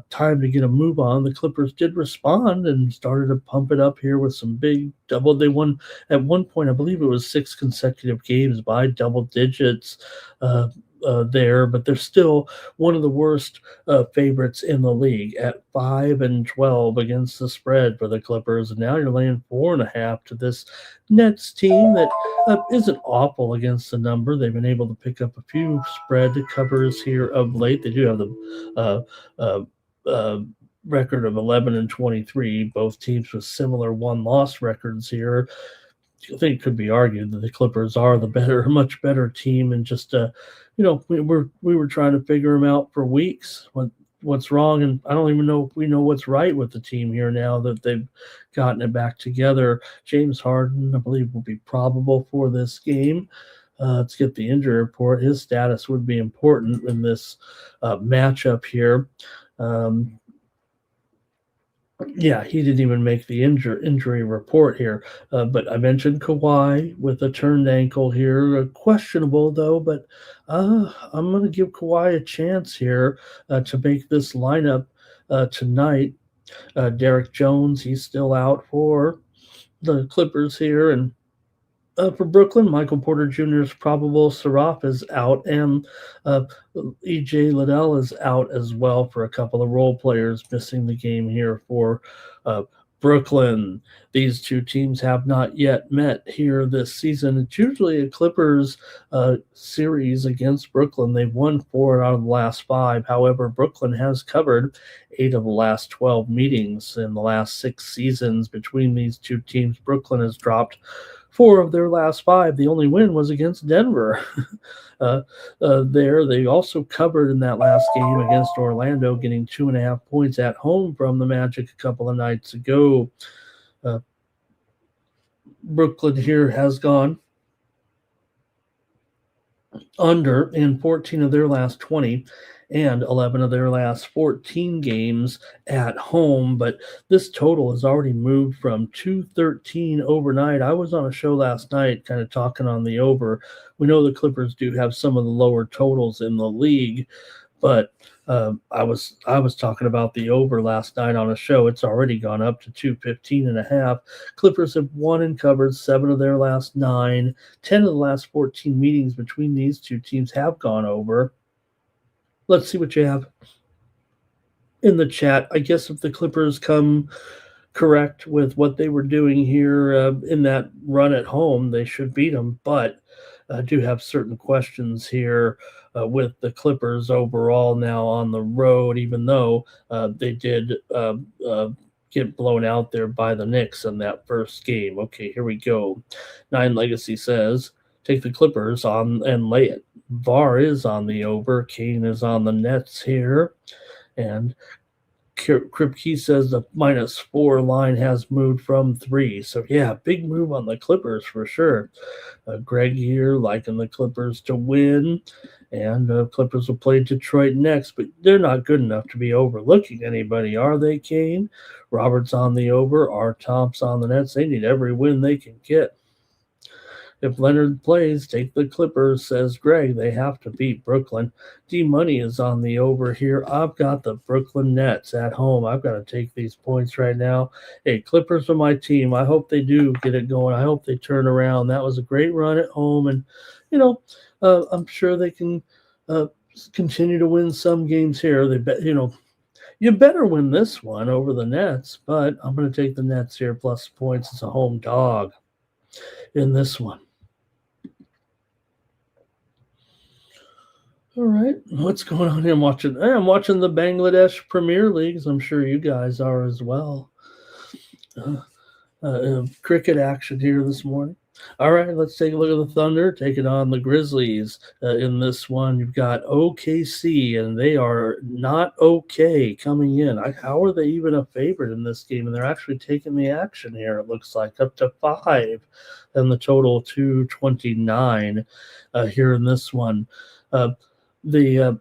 time to get a move on. The Clippers did respond and started to pump it up here with some big double. They won at one point, I believe it was 6 consecutive games by double digits there, but they're still one of the worst favorites in the league at 5-12 against the spread for the Clippers. And now you're laying 4.5 to this Nets team that isn't awful against the number. They've been able to pick up a few spread covers here of late. They do have the record of 11-23. Both teams with similar one-loss records here. I think it could be argued that the Clippers are the much better team, and just we were trying to figure them out for weeks. What's wrong, and I don't even know if we know what's right with the team here now that they've gotten it back together. James Harden, I believe, will be probable for this game. Let's get the injury report. His status would be important in this matchup here. Yeah, he didn't even make the injury report here. But I mentioned Kawhi with a turned ankle here. Questionable, though, but I'm going to give Kawhi a chance here to make this lineup tonight. Derek Jones, he's still out for the Clippers here. And for Brooklyn, Michael Porter Jr. is probable. Saraf is out, and E.J. Liddell is out as well for a couple of role players missing the game here for Brooklyn. These two teams have not yet met here this season. It's usually a Clippers series against Brooklyn. They've won 4 out of the last 5. However, Brooklyn has covered 8 of the last 12 meetings in the last 6 seasons between these two teams. Brooklyn has dropped 4 of their last 5. The only win was against Denver. There, they also covered in that last game against Orlando, getting 2.5 points at home from the Magic a couple of nights ago. Brooklyn here has gone under in 14 of their last 20 and 11 of their last 14 games at home. But this total has already moved from 213 overnight. I was on a show last night kind of talking on the over. We know the Clippers do have some of the lower totals in the league, but I was talking about the over last night on a show. It's already gone up to 215.5. Clippers have won and covered 7 of their last 9. 10 of the last 14 meetings between these two teams have gone over. Let's see what you have in the chat. I guess if the Clippers come correct with what they were doing here in that run at home, they should beat them. But I do have certain questions here with the Clippers overall now on the road, even though they did get blown out there by the Knicks in that first game. Okay, here we go. Nine Legacy says, take the Clippers on and lay it. VAR is on the over. Kane is on the Nets here. And Kripke says the -4 line has moved from 3. So, yeah, big move on the Clippers for sure. Greg here liking the Clippers to win. And Clippers will play Detroit next, but they're not good enough to be overlooking anybody, are they, Kane? Roberts on the over. R. Tom's on the Nets. They need every win they can get. If Leonard plays, take the Clippers, says Greg. They have to beat Brooklyn. D-Money is on the over here. I've got the Brooklyn Nets at home. I've got to take these points right now. Hey, Clippers are my team. I hope they do get it going. I hope they turn around. That was a great run at home, and, I'm sure they can continue to win some games here. You better win this one over the Nets, but I'm going to take the Nets here plus points. It's a home dog in this one. All right, what's going on here? I'm watching the Bangladesh Premier Leagues. I'm sure you guys are as well. Cricket action here this morning. All right, let's take a look at the Thunder taking on the Grizzlies. In this one, you've got OKC, and they are not okay coming in. How are they even a favorite in this game? And they're actually taking the action here, it looks like, up to 5, and the total 229 here in this one. The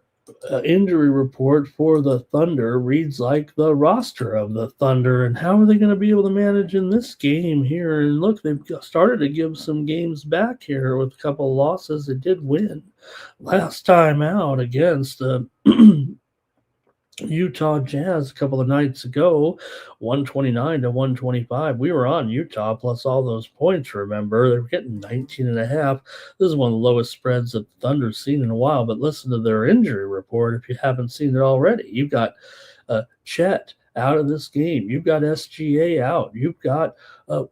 injury report for the Thunder reads like the roster of the Thunder, and how are they going to be able to manage in this game here? And look, they've started to give some games back here with a couple of losses. They did win last time out against the Utah Jazz a couple of nights ago, 129 to 125. We were on Utah plus all those points, remember. They were getting 19 and a half. This is one of the lowest spreads that the Thunder's seen in a while, but listen to their injury report if you haven't seen it already. You've got Chet out of this game. You've got SGA out. You've got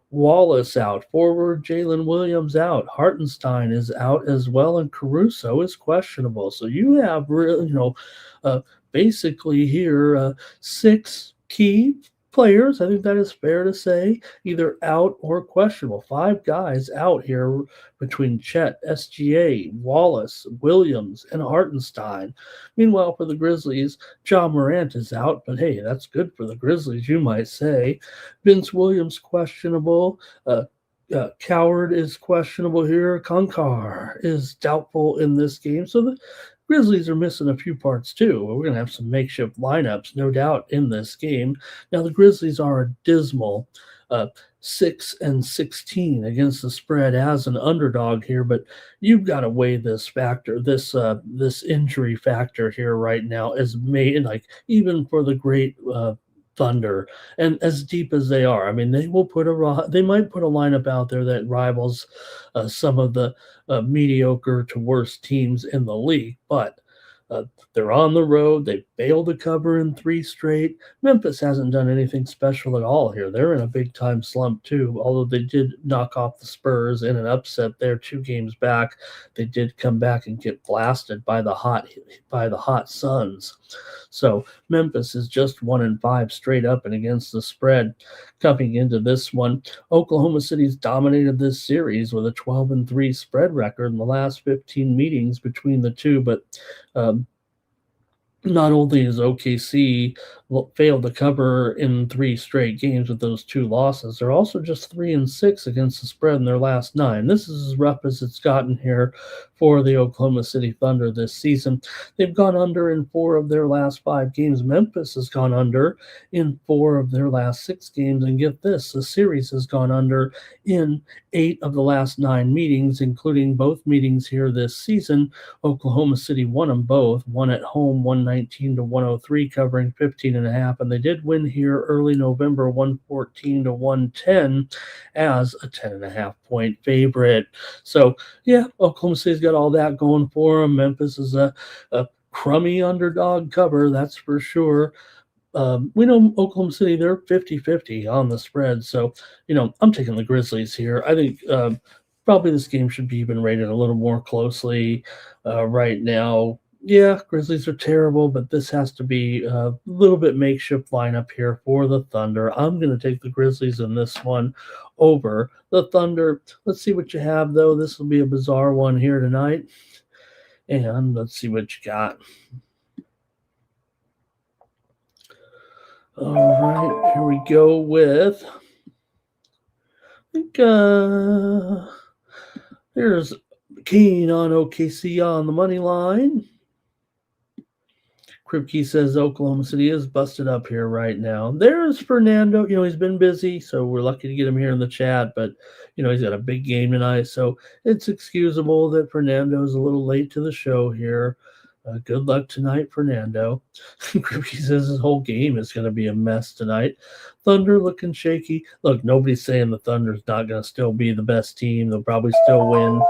Wallace out. Forward Jalen Williams out. Hartenstein is out as well, and Caruso is questionable. So you have really, basically here 6 key players, I think that is fair to say, either out or questionable. 5 guys out here between Chet, SGA, Wallace, Williams, and Hartenstein. Meanwhile, for the Grizzlies, John Morant is out, but hey, that's good for the Grizzlies, you might say. Vince Williams questionable. Coward is questionable here. Konkar is doubtful in this game. So the Grizzlies are missing a few parts too. We're going to have some makeshift lineups, no doubt, in this game. Now, the Grizzlies are a dismal 6-16 against the spread as an underdog here, but you've got to weigh this factor, this injury factor here right now is made, like, even for the great Thunder, and as deep as they are, I mean, they might put a lineup out there that rivals some of the mediocre to worst teams in the league, but they're on the road. They failed to cover in 3 straight. Memphis hasn't done anything special at all here. They're in a big-time slump too, although they did knock off the Spurs in an upset there 2 games back. They did come back and get blasted by the hot Suns. So Memphis is just 1-5 straight up and against the spread. Coming into this one, Oklahoma City's dominated this series with a 12-3 spread record in the last 15 meetings between the two, but not only has OKC failed to cover in 3 straight games with those 2 losses, they're also just 3-6 against the spread in their last 9. This is as rough as it's gotten here for the Oklahoma City Thunder this season. They've gone under in 4 of their last 5 games. Memphis has gone under in 4 of their last 6 games. And get this, the series has gone under in 8 of the last 9 meetings, including both meetings here this season. Oklahoma City won them both, one at home, 119 to 103, covering 15.5, and they did win here early November, 114 to 110, as a 10.5 point favorite. So yeah, Oklahoma City's got all that going for them. Memphis is a crummy underdog cover, that's for sure. We know Oklahoma City, they're 50-50 on the spread. So, I'm taking the Grizzlies here. I think probably this game should be even rated a little more closely right now. Yeah, Grizzlies are terrible, but this has to be a little bit makeshift lineup here for the Thunder. I'm going to take the Grizzlies in this one over the Thunder. Let's see what you have, though. This will be a bizarre one here tonight. And let's see what you got. All right, here we go with, I think there's Keen on OKC on the money line. Kripke says Oklahoma City is busted up here right now. There's Fernando. He's been busy, so we're lucky to get him here in the chat. But, he's got a big game tonight, so it's excusable that Fernando's a little late to the show here. Good luck tonight, Fernando. Kripke says his whole game is going to be a mess tonight. Thunder looking shaky. Look, nobody's saying the Thunder's not going to still be the best team. They'll probably still win,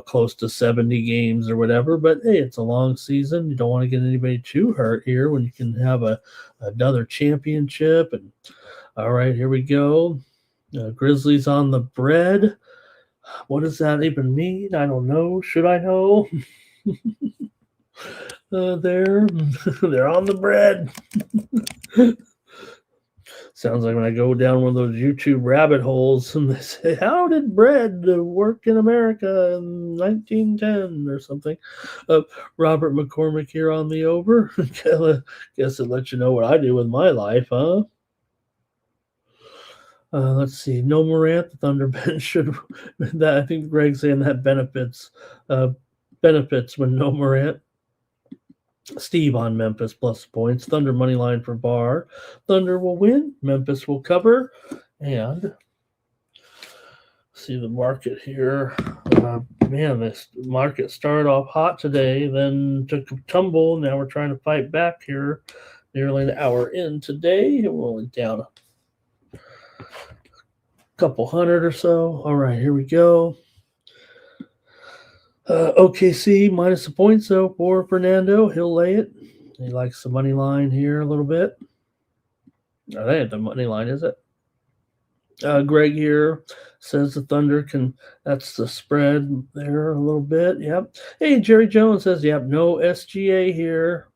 close to 70 games or whatever. But, hey, it's a long season. You don't want to get anybody too hurt here when you can have another championship. And all right, here we go. Grizzlies on the bread. What does that even mean? I don't know. Should I know? They're on the bread. Sounds like when I go down one of those YouTube rabbit holes and they say, how did bread work in America in 1910 or something? Robert McCormick here on the over. Guess it lets you know what I do with my life, huh? Let's see. No Morant, the Thunder bench should. I think Greg's saying that benefits when no Morant. Steve on Memphis plus points. Thunder money line for Bar. Thunder will win. Memphis will cover. And see the market here. This market started off hot today, then took a tumble. Now we're trying to fight back here. Nearly an hour in today. We're only down a couple hundred or so. All right, here we go. OKC minus the points, though, for Fernando. He'll lay it. He likes the money line here a little bit. No, that ain't the money line, is it? Greg here says the Thunder that's the spread there a little bit. Yep. Hey, Jerry Jones says, yep, no SGA here.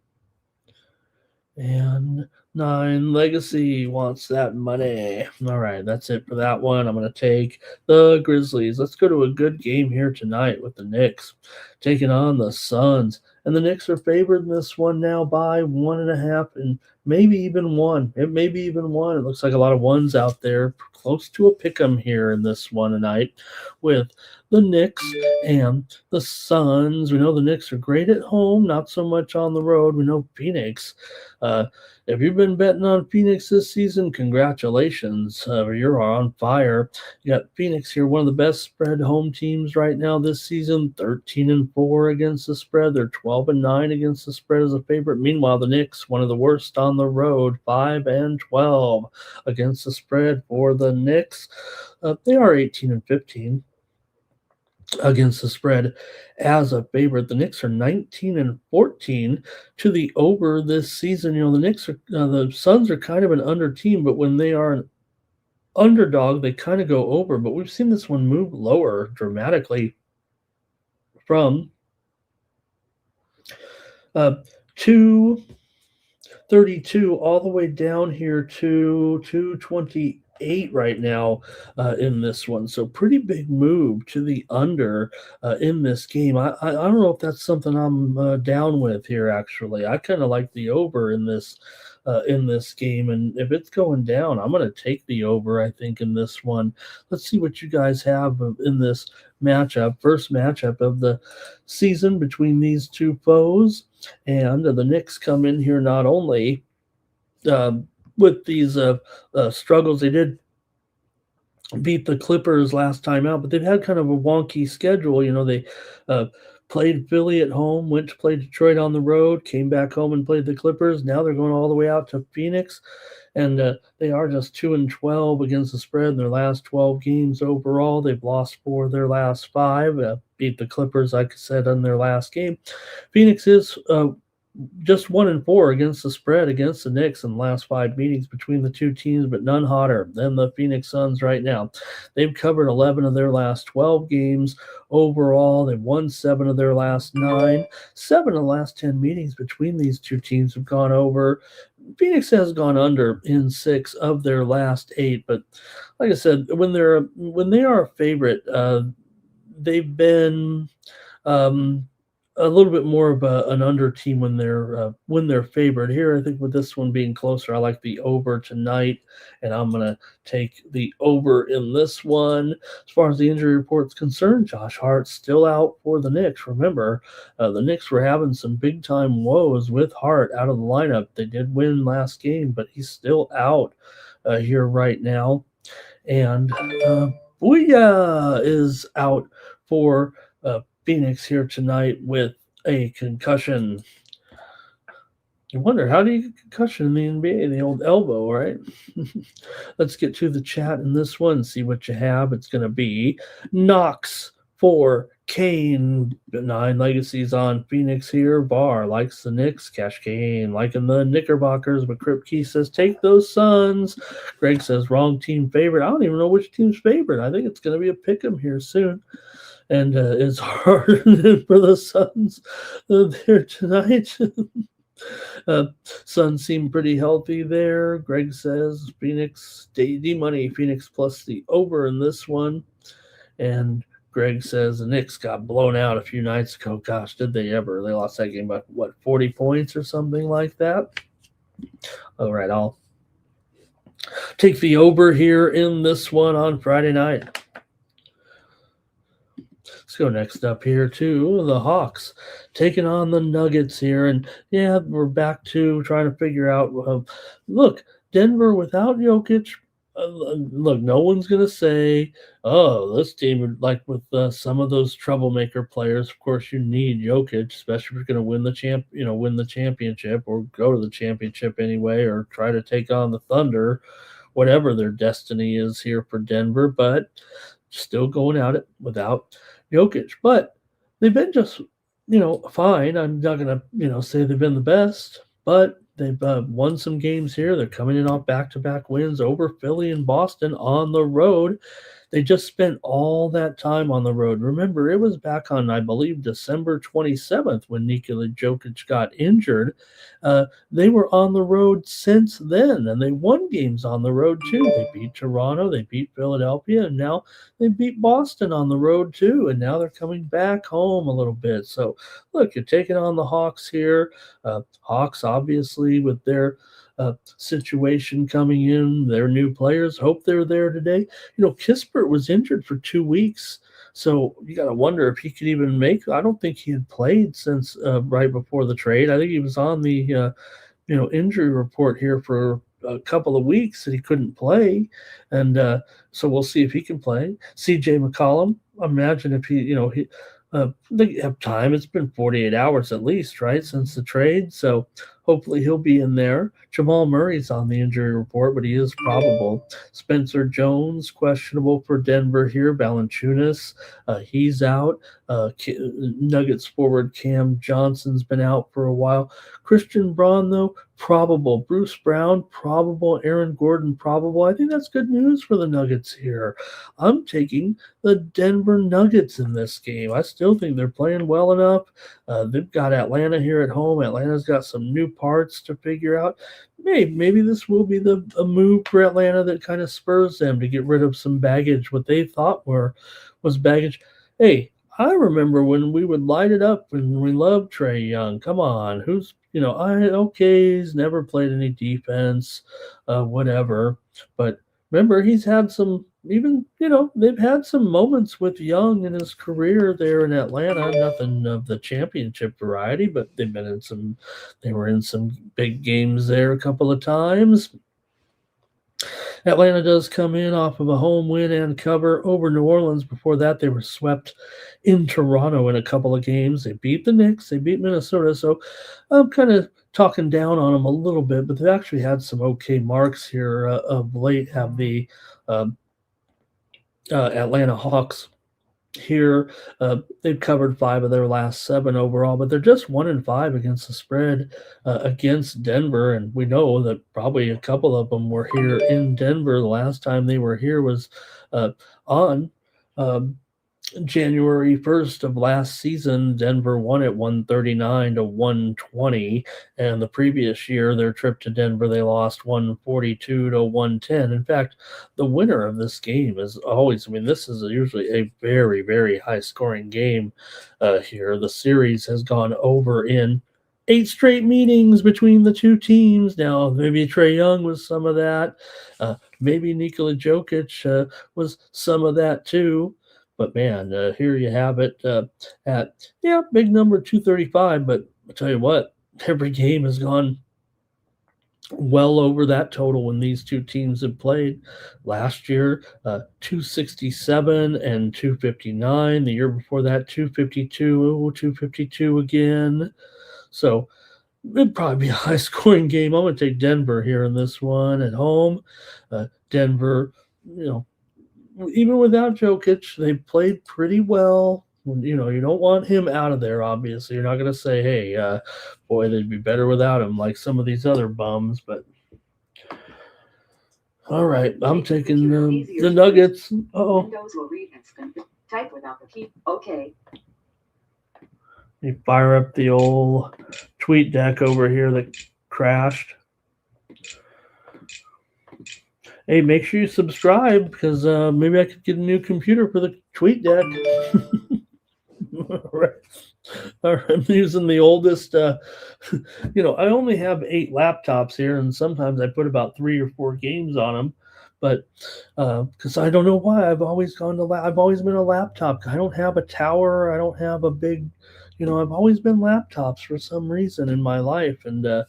And 9 Legacy wants that money. All right, that's it for that one. I'm going to take the Grizzlies. Let's go to a good game here tonight with the Knicks taking on the Suns. And the Knicks are favored in this one now by 1.5 and maybe even 1. It may be even 1. It looks like a lot of ones out there, close to a pick'em here in this one tonight with the Knicks and the Suns. We know the Knicks are great at home, not so much on the road. We know Phoenix. If you've been betting on Phoenix this season, congratulations. You're on fire. You got Phoenix here, one of the best spread home teams right now this season, 13-4 against the spread. They're 12-9 against the spread as a favorite. Meanwhile, the Knicks, one of the worst on the road, 5-12 against the spread for the Knicks. They are 18-15 against the spread as a favorite. The Knicks are 19-14 to the over this season. The Suns are kind of an under team, but when they are an underdog, they kind of go over. But we've seen this one move lower dramatically from 232 all the way down here to 228 right now in this one. So pretty big move to the under in this game. I don't know if that's something I'm down with here, actually. I kind of like the over in this game, and if it's going down, I'm going to take the over, I think, in this one. Let's see what you guys have in this matchup. First matchup of the season between these two foes, and the Knicks come in here not only with these struggles. They did beat the Clippers last time out, but they've had kind of a wonky schedule. They played Philly at home, went to play Detroit on the road, came back home and played the Clippers. Now they're going all the way out to Phoenix, and they are just 2-12 against the spread in their last 12 games overall. They've lost 4 of their last 5, beat the Clippers, like I said, in their last game. Phoenix is just 1-4 against the spread against the Knicks in the last 5 meetings between the two teams, but none hotter than the Phoenix Suns right now. They've covered 11 of their last 12 games overall. They've won 7 of their last 9. 7 of the last 10 meetings between these two teams have gone over. Phoenix has gone under in 6 of their last 8, but like I said, when they are a favorite, they've been a little bit more of an under team when they're favored. Here, I think with this one being closer, I like the over tonight, and I'm gonna take the over in this one. As far as the injury report's concerned, Josh Hart's still out for the Knicks. Remember, the Knicks were having some big time woes with Hart out of the lineup. They did win last game, but he's still out here right now, and Booyah is out for Phoenix here tonight with a concussion. You wonder, how do you get concussion in the NBA? The old elbow, right? Let's get to the chat in this one, see what you have. It's going to be Knox for Kane. 9 legacies on Phoenix here. Bar likes the Knicks. Cash Kane liking the Knickerbockers. But Kripke says, take those Suns. Greg says, wrong team favorite. I don't even know which team's favorite. I think it's going to be a pick 'em here soon. And it's hard for the Suns there tonight. Suns seem pretty healthy there. Greg says Phoenix, D-Money, Phoenix plus the over in this one. And Greg says the Knicks got blown out a few nights ago. Gosh, did they ever? They lost that game by, 40 points or something like that? All right, I'll take the over here in this one on Friday night. Let's go next up here to the Hawks taking on the Nuggets here. And yeah, we're back to trying to figure out, look, Denver without Jokic, look, no one's going to say, oh, this team, like with some of those troublemaker players, of course you need Jokic, especially if you're going to win the championship or go to the championship anyway, or try to take on the Thunder, whatever their destiny is here for Denver, but still going at it without Jokic. But they've been just, fine. I'm not going to, say they've been the best, but they've won some games here. They're coming in off back-to-back wins over Philly and Boston on the road. They just spent all that time on the road. Remember, it was back on, I believe, December 27th when Nikola Jokic got injured. They were on the road since then, and they won games on the road too. They beat Toronto, they beat Philadelphia, and now they beat Boston on the road too, and now they're coming back home a little bit. So, look, you're taking on the Hawks here. Hawks, obviously, with their situation coming in, their new players, hope they're there today. Kispert was injured for 2 weeks, so you got to wonder if he could even make. I don't think he had played since right before the trade. I think he was on the injury report here for a couple of weeks that he couldn't play, and so we'll see if he can play. CJ McCollum, imagine if they have time. It's been 48 hours at least, right, since the trade, so hopefully he'll be in there. Jamal Murray's on the injury report, but he is probable. Spencer Jones, questionable for Denver here. Valanciunas, he's out. Nuggets forward Cam Johnson's been out for a while. Christian Braun, though, probable. Bruce Brown, probable. Aaron Gordon, probable. I think that's good news for the Nuggets here. I'm taking the Denver Nuggets in this game. I still think they're playing well enough. They've got Atlanta here at home. Atlanta's got some new parts to figure out. Maybe this will be a move for Atlanta that kind of spurs them to get rid of some baggage, what they thought was baggage. Hey, I remember when we would light it up and we loved Trae Young. Come on, he's never played any defense, whatever. But remember, he's had some, they've had some moments with Young in his career there in Atlanta. Nothing of the championship variety, but they were in some big games there a couple of times. Atlanta does come in off of a home win and cover over New Orleans. Before that, they were swept in Toronto in a couple of games. They beat the Knicks. They beat Minnesota. So I'm kind of talking down on them a little bit, but they've actually had some okay marks here of late. Have the Atlanta Hawks here. They've covered 5 of their last 7 overall, but they're just 1-5 against the spread against Denver. And we know that probably a couple of them were here in Denver. The last time they were here was on January 1st of last season, Denver won it 139 to 120. And the previous year, their trip to Denver, they lost 142 to 110. In fact, the winner of this game is always, this is usually a very, very high scoring game here. The series has gone over in 8 straight meetings between the two teams. Now, maybe Trae Young was some of that. Maybe Nikola Jokic was some of that too. But man, here you have it at big number 235. But I'll tell you what, every game has gone well over that total when these two teams have played. Last year, 267 and 259. The year before that, 252 again. So it'd probably be a high-scoring game. I'm going to take Denver here in this one at home. Denver, even without Jokic, they played pretty well. You don't want him out of there, obviously. You're not going to say, hey, boy, they'd be better without him like some of these other bums. But all right, I'm taking the Nuggets. Uh-oh. Windows will read instant. Type without the key. Okay. You fire up the old tweet deck over here that crashed. Hey, make sure you subscribe because maybe I could get a new computer for the tweet deck. All right. I'm using the oldest. I only have 8 laptops here, and sometimes I put about 3 or 4 games on them. But because I don't know why, I've always been a laptop guy. I don't have a tower. I don't have a big. I've always been laptops for some reason in my life, and I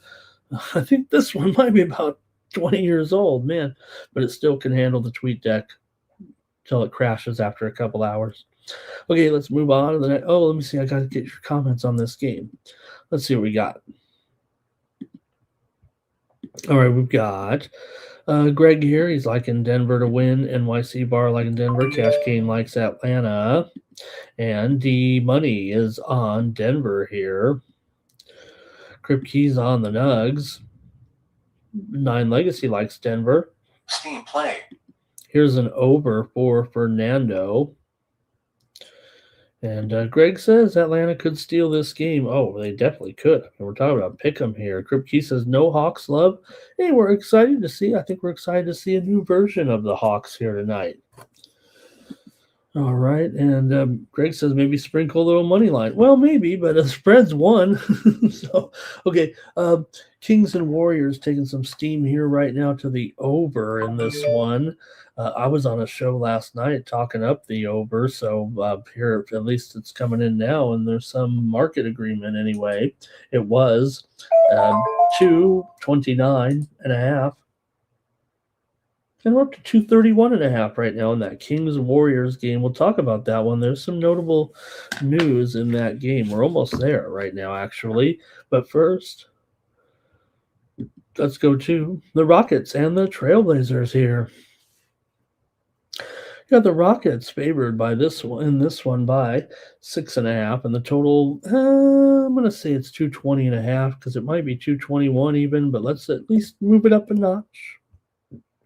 think this one might be about 20 years old, man, but it still can handle the tweet deck until it crashes after a couple hours. Okay, let's move on to the next. Oh, let me see. I got to get your comments on this game. Let's see what we got. All right, we've got Greg here. He's liking Denver to win. NYC Bar liking Denver. Cash Kane likes Atlanta. And the money is on Denver here. Crip Keys on the Nugs. 9 Legacy likes Denver. Steam play. Here's an over for Fernando. And Greg says Atlanta could steal this game. Oh, they definitely could. We're talking about Pick'em here. Crip Key says no Hawks love. Hey, we're excited to see. I think we're excited to see a new version of the Hawks here tonight. All right, and Greg says maybe sprinkle a little money line. Well, maybe, but the spread's 1. So, okay, Kings and Warriors taking some steam here right now to the over in this one. I was on a show last night talking up the over, so here at least it's coming in now, and there's some market agreement anyway. It was 229.5. And we're up to 231.5 right now in that Kings-Warriors game. We'll talk about that one. There's some notable news in that game. We're almost there right now, actually. But first, let's go to the Rockets and the Trailblazers here. You got the Rockets favored by this one by 6.5, and the total, I'm going to say it's 220.5 because it might be 221 even, but let's at least move it up a notch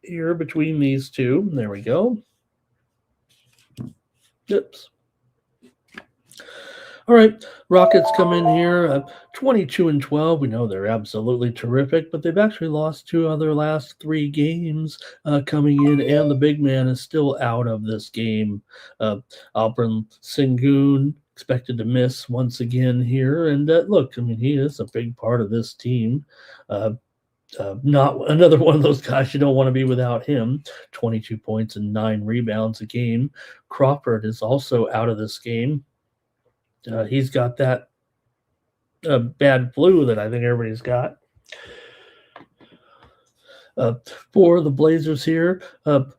here between these two. There we go. Oops. All right, Rockets come in here 22-12. We know they're absolutely terrific, but they've actually lost 2 of their last 3 games coming in, and the big man is still out of this game. Alperen Sengun expected to miss once again here, and look, he is a big part of this team. Not another one of those guys you don't want to be without him. 22 points and 9 rebounds a game. Crawford is also out of this game. He's got that bad flu that I think everybody's got. For the Blazers here,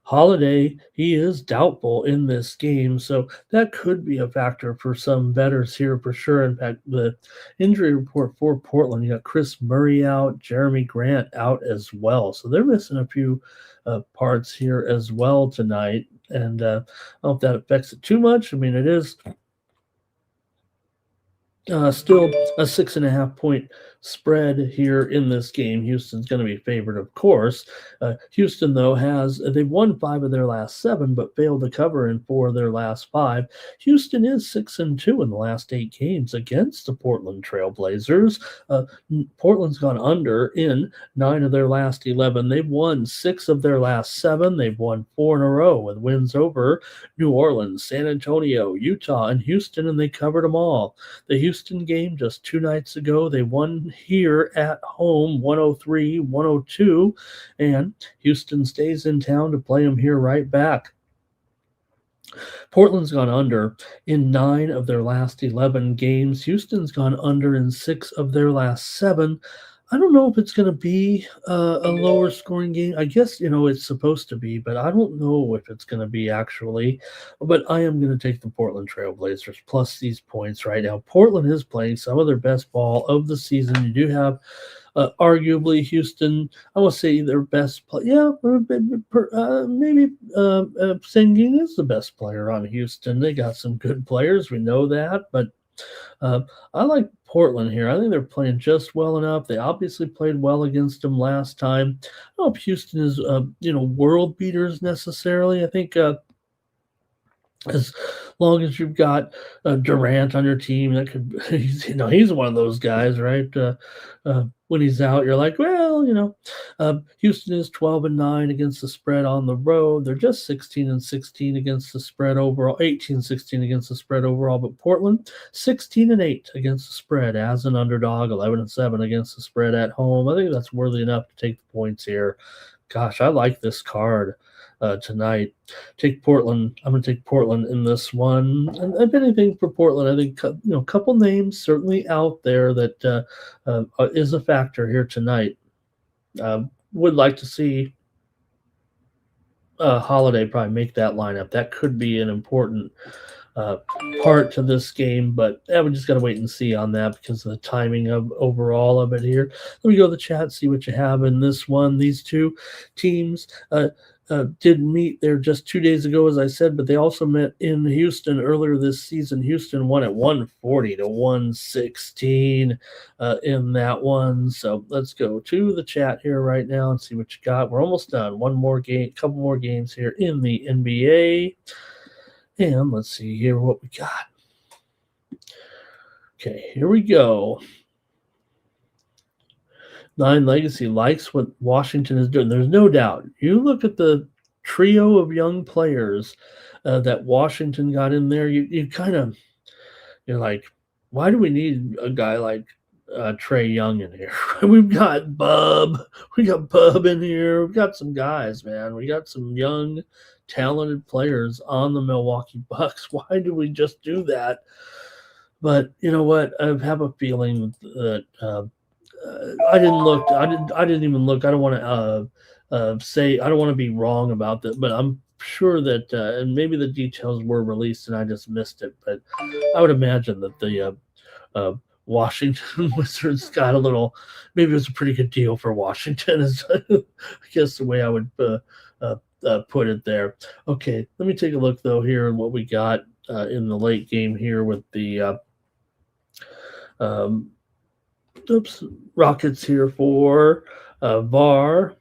Holiday, he is doubtful in this game, so that could be a factor for some bettors here for sure. In fact, the injury report for Portland, you got Chris Murray out, Jeremy Grant out as well, so they're missing a few parts here as well tonight, and I don't know if that affects it too much. It is still a 6.5 point spread here in this game. Houston's going to be favored, of course. Houston, though, they've won 5 of their last 7, but failed to cover in 4 of their last 5. Houston is 6-2 in the last 8 games against the Portland Trailblazers. Portland's gone under in 9 of their last 11. They've won 6 of their last 7. They've won 4 in a row with wins over New Orleans, San Antonio, Utah, and Houston, and they covered them all. The Houston game just 2 nights ago, they won here at home 103-102, and Houston stays in town to play them here right back. Portland's gone under in 9 of their last 11 games. Houston's gone under in 6 of their last 7. I don't know if it's going to be a lower scoring game. I guess, it's supposed to be, but I don't know if it's going to be actually. But I am going to take the Portland Trailblazers plus these points right now. Portland is playing some of their best ball of the season. You do have arguably Houston, I will say their best player. Yeah, maybe Sengun is the best player on Houston. They got some good players. We know that, but I like Portland here. I think they're playing just well enough. They obviously played well against them last time. I don't know if Houston is, world beaters necessarily. I think as long as you've got Durant on your team, that could, he's one of those guys, right? When he's out, you're like, well, Houston is 12-9 against the spread on the road. They're just 16-16 against the spread overall, 18-16 against the spread overall. But Portland, 16-8 against the spread as an underdog, 11-7 against the spread at home. I think that's worthy enough to take the points here. Gosh, I like this card tonight. Take Portland. I'm going to take Portland in this one. And if anything for Portland, I think a couple names certainly out there that is a factor here tonight. Would like to see Holiday probably make that lineup. That could be an important part to this game, but we just got to wait and see on that because of the timing of overall of it here. Let me go to the chat, see what you have in this one. These two teams did meet there just 2 days ago, as I said, but they also met in Houston earlier this season. Houston won at 140-116 in that one. So let's go to the chat here right now and see what you got. We're almost done. One more game, couple more games here in the NBA. And let's see here what we got. Okay, here we go. Nine Legacy likes what Washington is doing. There's no doubt. You look at the trio of young players that Washington got in there, you're like, why do we need a guy like Trae Young in here? We've got Bub. We got Bub in here. We've got some guys, man. We got some young, talented players on the Milwaukee Bucks. Why do we just do that? But you know what? I have a feeling that I didn't look. I didn't even look. I don't want to say. I don't want to be wrong about that. But I'm sure that, and maybe the details were released and I just missed it. But I would imagine that the Washington Wizards got a little. Maybe it was a pretty good deal for Washington. Is I guess the way I would put it there. Okay, let me take a look though here at what we got in the late game here with the Rockets here for VAR.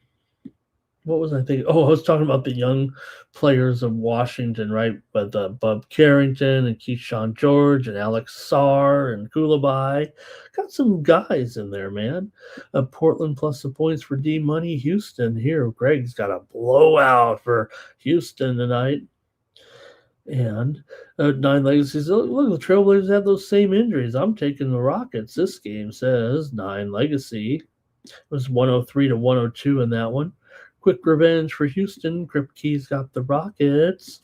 What was I thinking? Oh, I was talking about the young players of Washington, right? But Bub Carrington and Keyshawn George and Alex Sarr and Koulibaly. Got some guys in there, man. Portland plus the points for D-Money. Houston here. Greg's got a blowout for Houston tonight. And Nine Legacies. Look, the Trailblazers had those same injuries. I'm taking the Rockets. This game says Nine Legacy. It was 103-102 in that one. Quick revenge for Houston. Kripke's got the Rockets.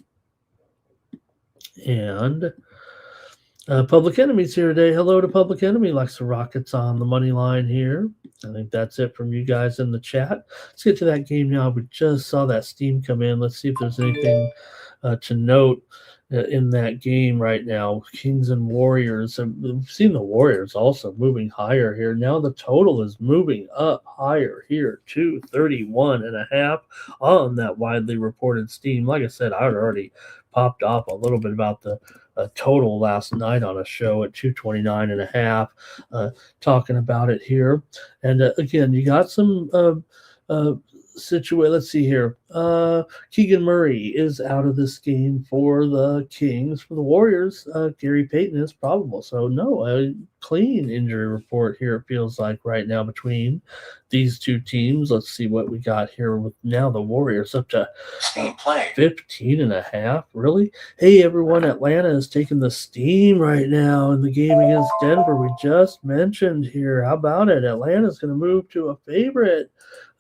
And Public Enemy's here today. Hello to Public Enemy. Likes the Rockets on the money line here. I think that's it from you guys in the chat. Let's get to that game now. We just saw that steam come in. Let's see if there's anything to note in that game right now. Kings and Warriors. We've seen the Warriors also moving higher here. Now the total is moving up higher here to 31.5 on that widely reported steam. Like I said, I had already popped off a little bit about the total last night on a show at 229.5, talking about it here. And again, you got some Let's see here. Keegan Murray is out of this game for the Kings. For the Warriors, Gary Payton is probable. So no, a clean injury report here, it feels like right now between these two teams. Let's see what we got here with now the Warriors up to 15.5. Really? Hey everyone, Atlanta is taking the steam right now in the game against Denver. We just mentioned here. How about it? Atlanta's going to move to a favorite.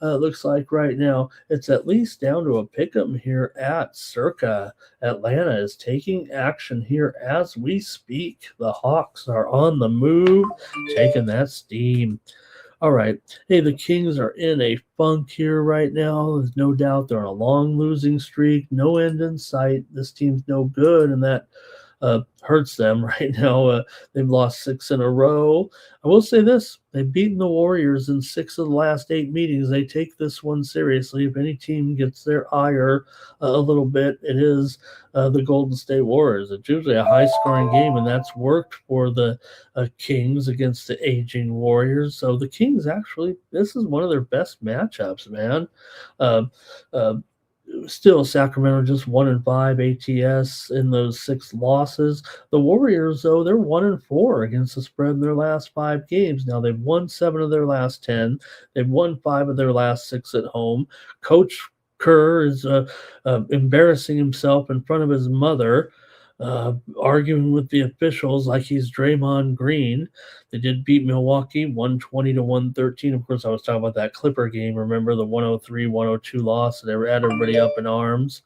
Looks like right now it's at least down to a pick'em here at Circa. Atlanta is taking action here as we speak. The Hawks are on the move, taking that steam. All right. Hey, the Kings are in a funk here right now. There's no doubt they're on a long losing streak. No end in sight. This team's no good, and that hurts them right now. They've lost 6 in a row. I will say this. They've beaten the Warriors in 6 of the last 8 meetings. They take this one seriously. If any team gets their ire a little bit, it is the Golden State Warriors. It's usually a high-scoring game, and that's worked for the Kings against the aging Warriors. So the Kings actually, this is one of their best matchups, man. Still, Sacramento just 1-5 ATS in those 6 losses. The Warriors, though, they're 1-4 against the spread in their last 5 games. Now they've won 7 of their last 10. They've won 5 of their last 6 at home. Coach Kerr is embarrassing himself in front of his mother, arguing with the officials like he's Draymond Green. They did beat Milwaukee 120-113. Of course, I was talking about that Clipper game. Remember the 103-102 loss? They had everybody up in arms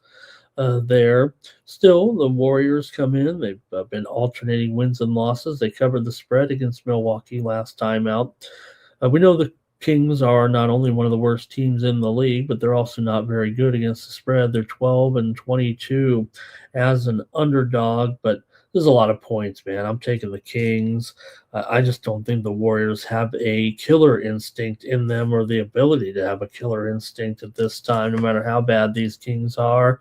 there. Still, the Warriors come in. They've been alternating wins and losses. They covered the spread against Milwaukee last time out. We know the Kings are not only one of the worst teams in the league, but they're also not very good against the spread. They're 12-22 as an underdog, but there's a lot of points, man. I'm taking the Kings. I just don't think the Warriors have a killer instinct in them or the ability to have a killer instinct at this time, no matter how bad these Kings are.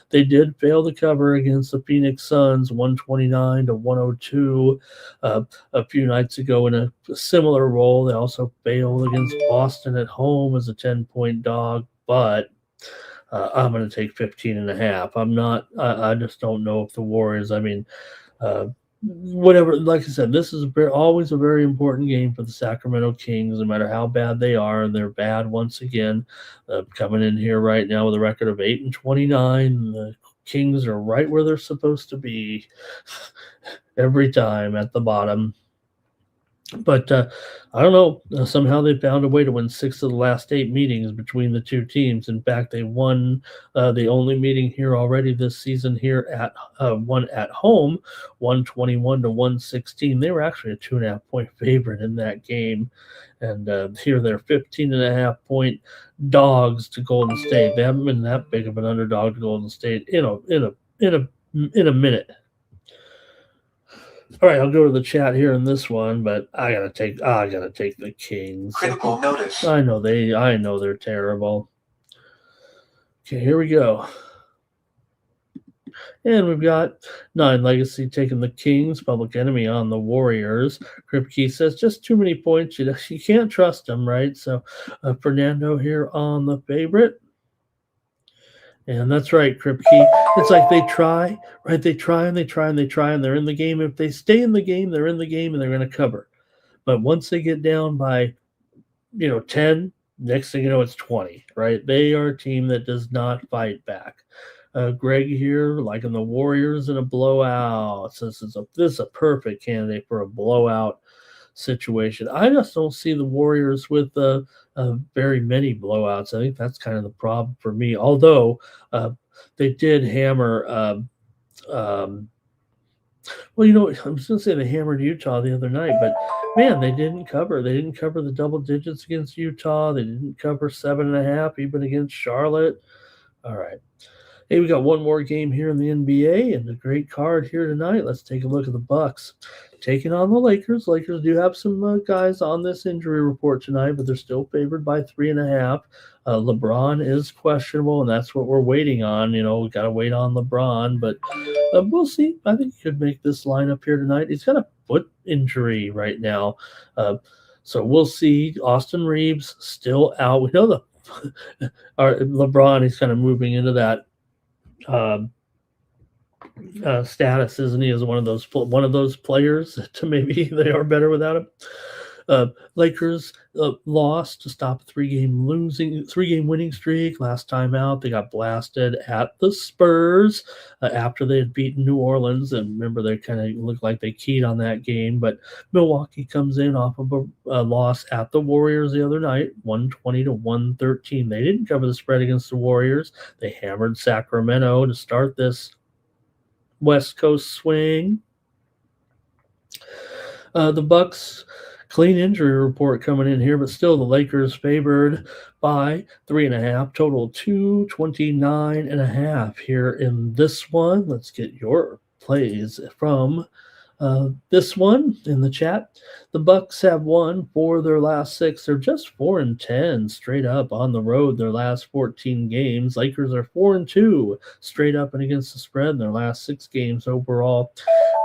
They did fail to cover against the Phoenix Suns 129-102 a few nights ago in a similar role. They also failed against Boston at home as a 10-point dog, but I'm going to take 15.5. I just don't know if the Warriors, whatever, like I said, this is always a very important game for the Sacramento Kings, no matter how bad they are, and they're bad once again. Coming in here right now with a record of 8-29. The Kings are right where they're supposed to be every time at the bottom. But I don't know. Somehow they found a way to win 6 of the last 8 meetings between the two teams. In fact, they won the only meeting here already this season here at one at home, 121-116. They were actually a 2.5-point favorite in that game, and here they're 15.5-point dogs to Golden State. They haven't been that big of an underdog to Golden State in a minute. All right, I'll go to the chat here in this one, but I gotta take the Kings. Critical notice. I know they're terrible. Okay, here we go. And we've got Nine Legacy taking the Kings, Public Enemy on the Warriors. Kripke says just too many points. You can't trust them, right? So Fernando here on the favorite. And that's right, Kripke. It's like they try, right? They try and they try and they try, and they're in the game. If they stay in the game, they're in the game and they're going to cover. But once they get down by, 10, next thing you know, it's 20, right? They are a team that does not fight back. Greg here, liking the Warriors in a blowout. Says this is a perfect candidate for a blowout situation. I just don't see the Warriors with very many blowouts. I think that's kind of the problem for me. Although they did hammer. I'm just going to say they hammered Utah the other night, but man, they didn't cover. They didn't cover the double digits against Utah. They didn't cover 7.5 even against Charlotte. All right. Hey, we got one more game here in the NBA and a great card here tonight. Let's take a look at the Bucks taking on the Lakers. Lakers do have some guys on this injury report tonight, but they're still favored by 3.5. LeBron is questionable, and that's what we're waiting on. We got to wait on LeBron, but we'll see. I think he could make this lineup here tonight. He's got a foot injury right now, so we'll see. Austin Reeves still out. We know LeBron. He's kind of moving into that status, isn't he? As one of those players to maybe they are better without him. Lakers lost to stop a three-game winning streak. Last time out, they got blasted at the Spurs after they had beaten New Orleans. And remember, they kind of looked like they keyed on that game. But Milwaukee comes in off of a loss at the Warriors the other night, 120-113. They didn't cover the spread against the Warriors. They hammered Sacramento to start this West Coast swing. The Bucks, clean injury report coming in here, but still the Lakers favored by 3.5, total 229.5 here in this one. Let's get your plays from this one in the chat. The Bucks have won 4 of their last 6. They're just 4-10 straight up on the road their last 14 games. Lakers are 4-2 straight up and against the spread in their last 6 games overall.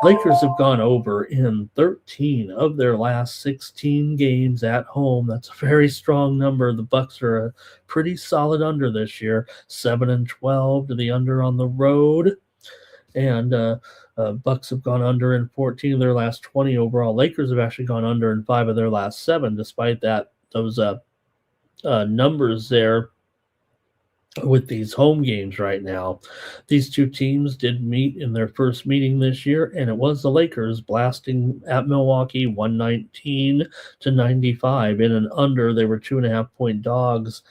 Lakers have gone over in 13 of their last 16 games at home. That's a very strong number. The Bucks are a pretty solid under this year, 7-12 to the under on the road. And Bucks have gone under in 14 of their last 20 overall. Lakers have actually gone under in 5 of their last 7, despite those numbers there with these home games right now. These two teams did meet in their first meeting this year, and it was the Lakers blasting at Milwaukee 119-95 in an under. They were 2.5-point dogs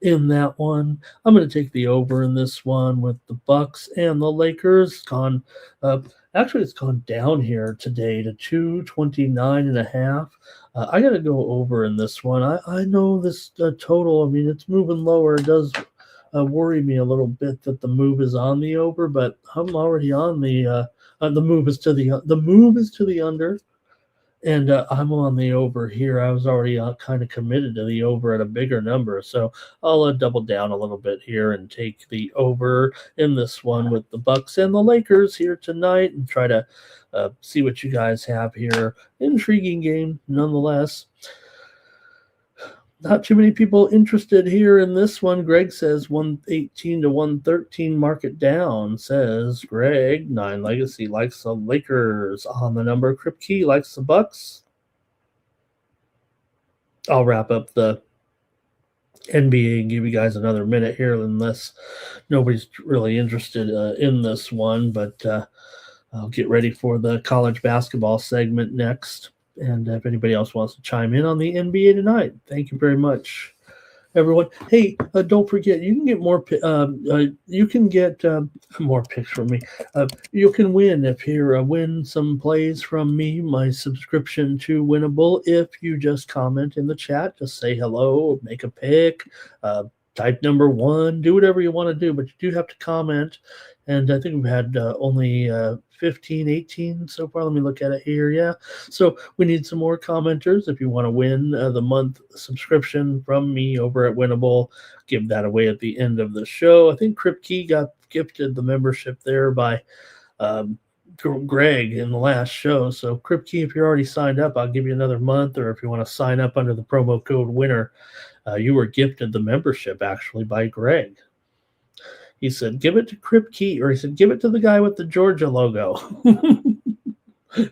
in that one. I'm going to take the over in this one with the Bucks and the Lakers. It's gone down here today to 229.5. I got to go over in this one. I know this total. I mean, it's moving lower. It does worry me a little bit that the move is on the over, but I'm already on the move is to the under, and I'm on the over here. I was already kind of committed to the over at a bigger number, so I'll double down a little bit here and take the over in this one with the Bucks and the Lakers here tonight, and try to see what you guys have here. Intriguing game nonetheless. Not too many people interested here in this one. Greg says 118-113, mark it down, says Greg. 9 Legacy likes the Lakers on the number. Kripke likes the Bucks. I'll wrap up the NBA and give you guys another minute here unless nobody's really interested in this one, but I'll get ready for the college basketball segment next. And if anybody else wants to chime in on the NBA tonight, thank you very much, everyone. Hey, don't forget, you can get more. You can get more picks from me. You can win if you win some plays from me. My subscription to Winnable. If you just comment in the chat, just say hello, make a pick, type number 1, do whatever you want to do, but you do have to comment. And I think we've had only 15, 18 so far. Let me look at it here. Yeah. So we need some more commenters. If you want to win the month subscription from me over at Winnable, give that away at the end of the show. I think Kripke got gifted the membership there by Greg in the last show. So Kripke, if you're already signed up, I'll give you another month. Or if you want to sign up under the promo code WINNER, you were gifted the membership actually by Greg. He said, give it to Kripke, or he said, give it to the guy with the Georgia logo.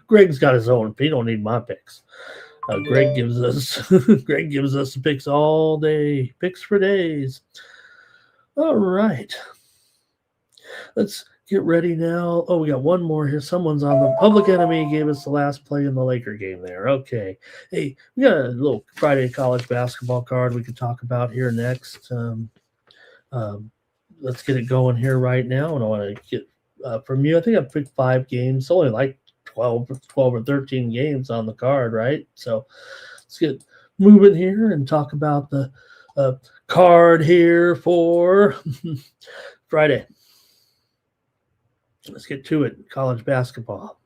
Greg's got his own. He don't need my picks. Greg gives us the picks all day. Picks for days. All right. Let's get ready now. Oh, we got one more here. Someone's on the Public Enemy gave us the last play in the Laker game there. Okay. Hey, we got a little Friday college basketball card we could talk about here next. Let's get it going here right now. And I want to get from you. I think I picked 5 games. It's only like 12 or 13 games on the card, right? So let's get moving here and talk about the card here for Friday. Let's get to it. College basketball.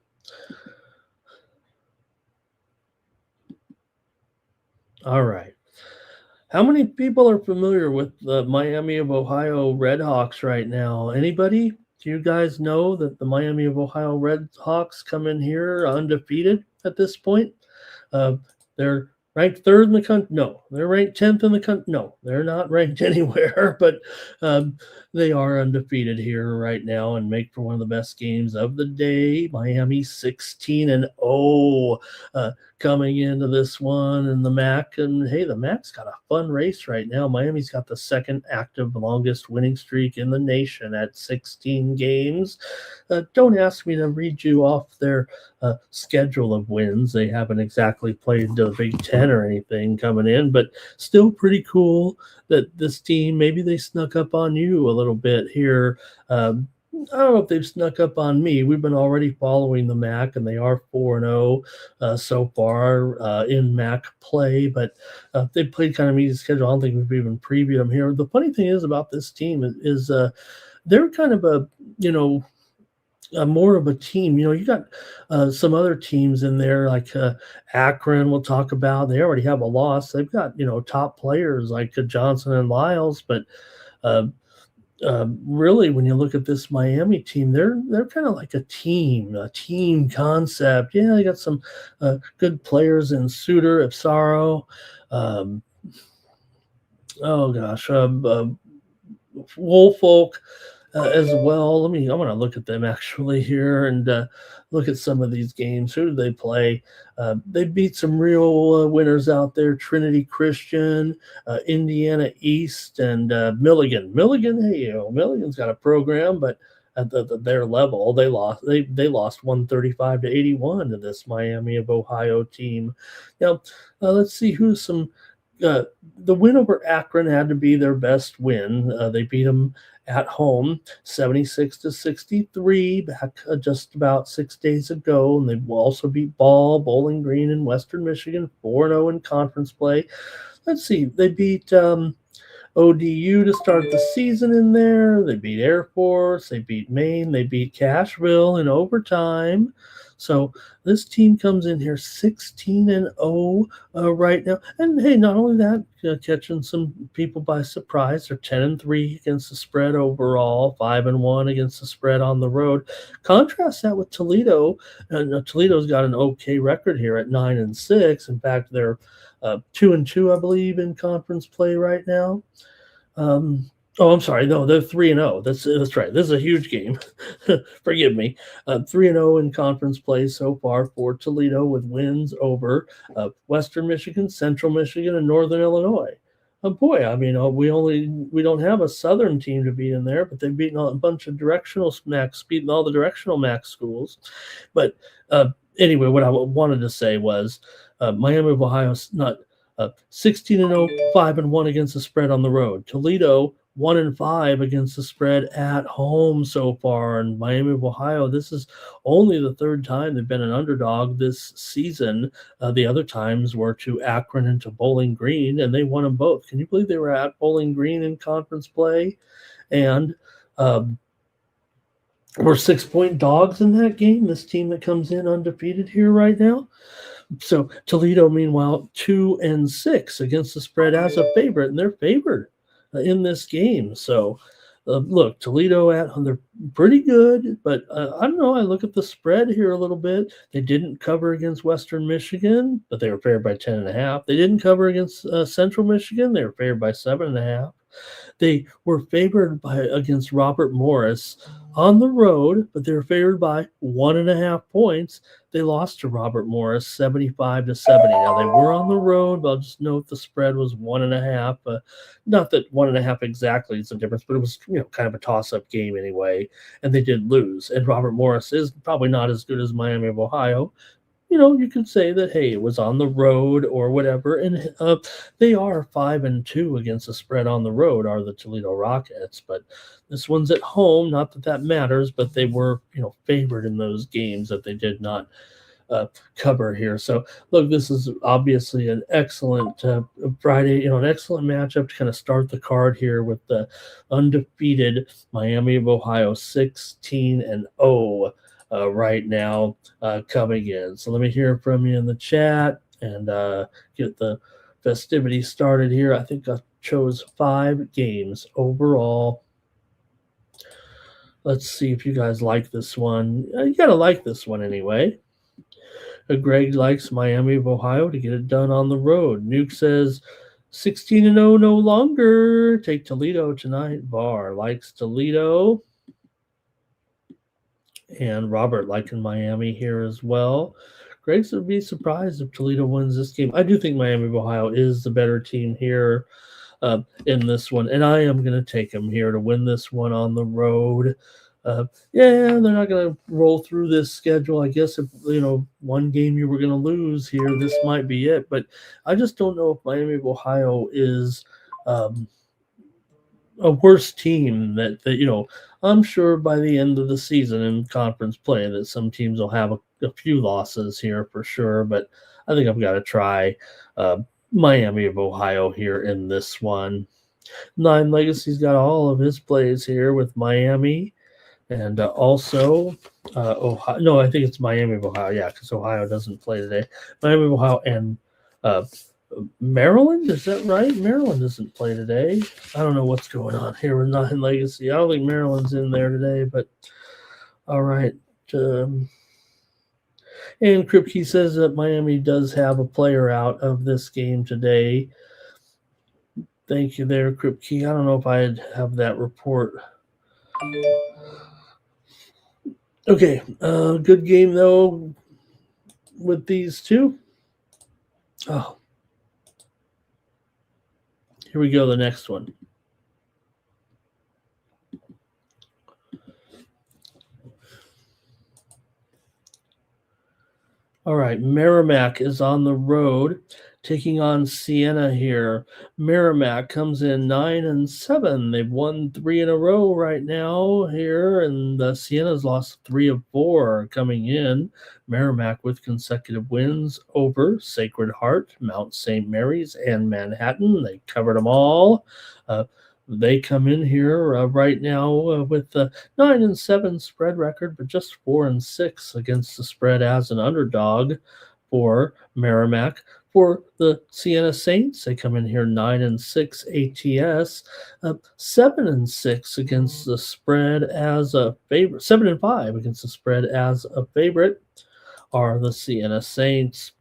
All right. How many people are familiar with the Miami of Ohio Redhawks right now? Anybody? Do you guys know that the Miami of Ohio Redhawks come in here undefeated at this point? They're ranked third in the country. No, they're ranked 10th in the country. No, they're not ranked anywhere, but they are undefeated here right now and make for one of the best games of the day. Miami 16-0 coming into this one, and the MAC. And hey, the MAC's got a fun race right now. Miami's got the second active longest winning streak in the nation at 16 games. Don't ask me to read you off their schedule of wins. They haven't exactly played the Big Ten or anything coming in, but still pretty cool that this team, maybe they snuck up on you a little bit here. I don't know if they've snuck up on me. We've been already following the MAC, and they are 4-0 so far in MAC play, but they've played kind of easy schedule. I don't think we've even previewed them here. The funny thing is about this team is they're kind of a, more of a team. You got some other teams in there like Akron we'll talk about. They already have a loss. They've got, top players like Johnson and Lyles, but really, when you look at this Miami team, they're kind of like a team concept. Yeah, they got some good players in Suter, Ipsaro, Woolfolk as well. I'm going to look at them actually here and look at some of these games. Who did they play? They beat some real winners out there: Trinity Christian, Indiana East, and Milligan. Milligan's got a program, but at their level, they lost. They lost 135-81 to this Miami of Ohio team. Now, let's see who's some. The win over Akron had to be their best win. They beat them at home 76-63 back just about 6 days ago, and they also beat Bowling Green in Western Michigan 4-0 in conference play. Let's see, they beat ODU to start the season in there. They beat Air Force, they beat Maine, they beat Cashville in overtime. So this team comes in here 16-0 right now. And hey, not only that, catching some people by surprise. They're 10-3 against the spread overall, 5-1 against the spread on the road. Contrast that with Toledo. Toledo's got an okay record here at 9-6. In fact, they're 2-2, I believe, in conference play right now. I'm sorry. No, they're 3-0. That's right. This is a huge game. Forgive me. 3-0 in conference play so far for Toledo, with wins over Western Michigan, Central Michigan, and Northern Illinois. We don't have a Southern team to beat in there, but they've beaten a bunch of beaten all the directional MAC schools. But anyway, what I wanted to say was Miami of Ohio's not 16-0, 5-1 against the spread on the road. Toledo 1-5 against the spread at home so far. And Miami of Ohio, this is only the third time they've been an underdog this season. The other times were to Akron and to Bowling Green, and they won them both. Can you believe they were at Bowling Green in conference play? And we're 6-point dogs in that game, this team that comes in undefeated here right now. So Toledo, meanwhile, 2-6 against the spread as a favorite, and they're favored in this game. So look, Toledo they're pretty good, but I don't know. I look at the spread here a little bit. They didn't cover against Western Michigan, but they were favored by 10.5. They didn't cover against Central Michigan. They were favored by 7.5. They were favored against Robert Morris on the road, but they were favored by 1.5 points. They lost to Robert Morris 75-70. Now they were on the road, but I'll just note the spread was 1.5. Not that 1.5 exactly is the difference, but it was kind of a toss-up game anyway, and they did lose. And Robert Morris is probably not as good as Miami of Ohio. You could say that, hey, it was on the road or whatever. And they are 5-2 against the spread on the road, are the Toledo Rockets. But this one's at home. Not that matters, but they were, favored in those games that they did not cover here. So look, this is obviously an excellent Friday, an excellent matchup to kind of start the card here with the undefeated Miami of Ohio 16-0 right now coming in. So let me hear from you in the chat and get the festivities started here. I think I chose 5 games overall. Let's see if you guys like this one. You got to like this one anyway. Greg likes Miami of Ohio to get it done on the road. Nuke says 16-0 no longer. Take Toledo tonight. Var likes Toledo. And Robert liking Miami here as well. Greg would be surprised if Toledo wins this game. I do think Miami of Ohio is the better team here in this one. And I am going to take them here to win this one on the road. They're not going to roll through this schedule. I guess if, one game you were going to lose here, this might be it. But I just don't know if Miami of Ohio is a worse team that I'm sure by the end of the season in conference play that some teams will have a few losses here for sure. But I think I've got to try Miami of Ohio here in this one. Nine Legacy's got all of his plays here with Miami. And also, Ohio. No, I think it's Miami of Ohio. Yeah, because Ohio doesn't play today. Miami of Ohio and Maryland. Is that right? Maryland doesn't play today. I don't know what's going on here with Nine Legacy. I don't think Maryland's in there today, but all right. And Kripke says that Miami does have a player out of this game today. Thank you there, Kripke. I don't know if I'd have that report. Okay, good game, though, with these two. Oh, here we go, the next one. All right, Merrimack is on the road, taking on Siena here. Merrimack comes in 9-7. They've won 3 in a row right now here, and Siena's lost 3 of 4 coming in. Merrimack with consecutive wins over Sacred Heart, Mount St. Mary's, and Manhattan. They covered them all. They come in here right now with a 9-7 spread record, but just 4-6 against the spread as an underdog for Merrimack. For the Siena Saints, they come in here 9-6 ATS, 7-6 against the spread as a favorite. 7-5 against the spread as a favorite are the Siena Saints.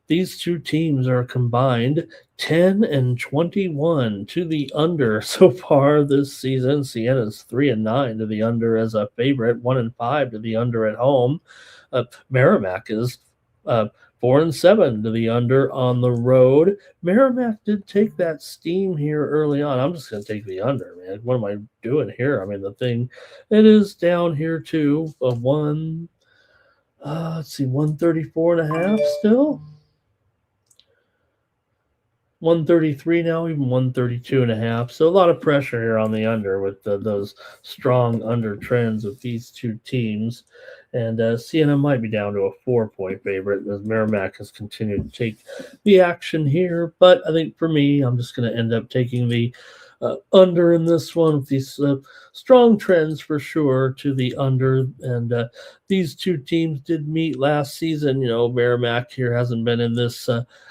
These two teams are combined 10-21 to the under so far this season. Siena's 3-9 to the under as a favorite, 1-5 to the under at home. Merrimack is 4-7 to the under on the road. Merrimack did take that steam here early on. I'm just going to take the under, man. What am I doing here? I mean, it is down here to a 134.5 still. 133 now, even 132.5. So a lot of pressure here on the under with those strong under trends with these two teams. And Siena might be down to a 4-point favorite as Merrimack has continued to take the action here. But I think for me, I'm just going to end up taking the under in this one with these strong trends for sure to the under. And these two teams did meet last season. Merrimack here hasn't been in this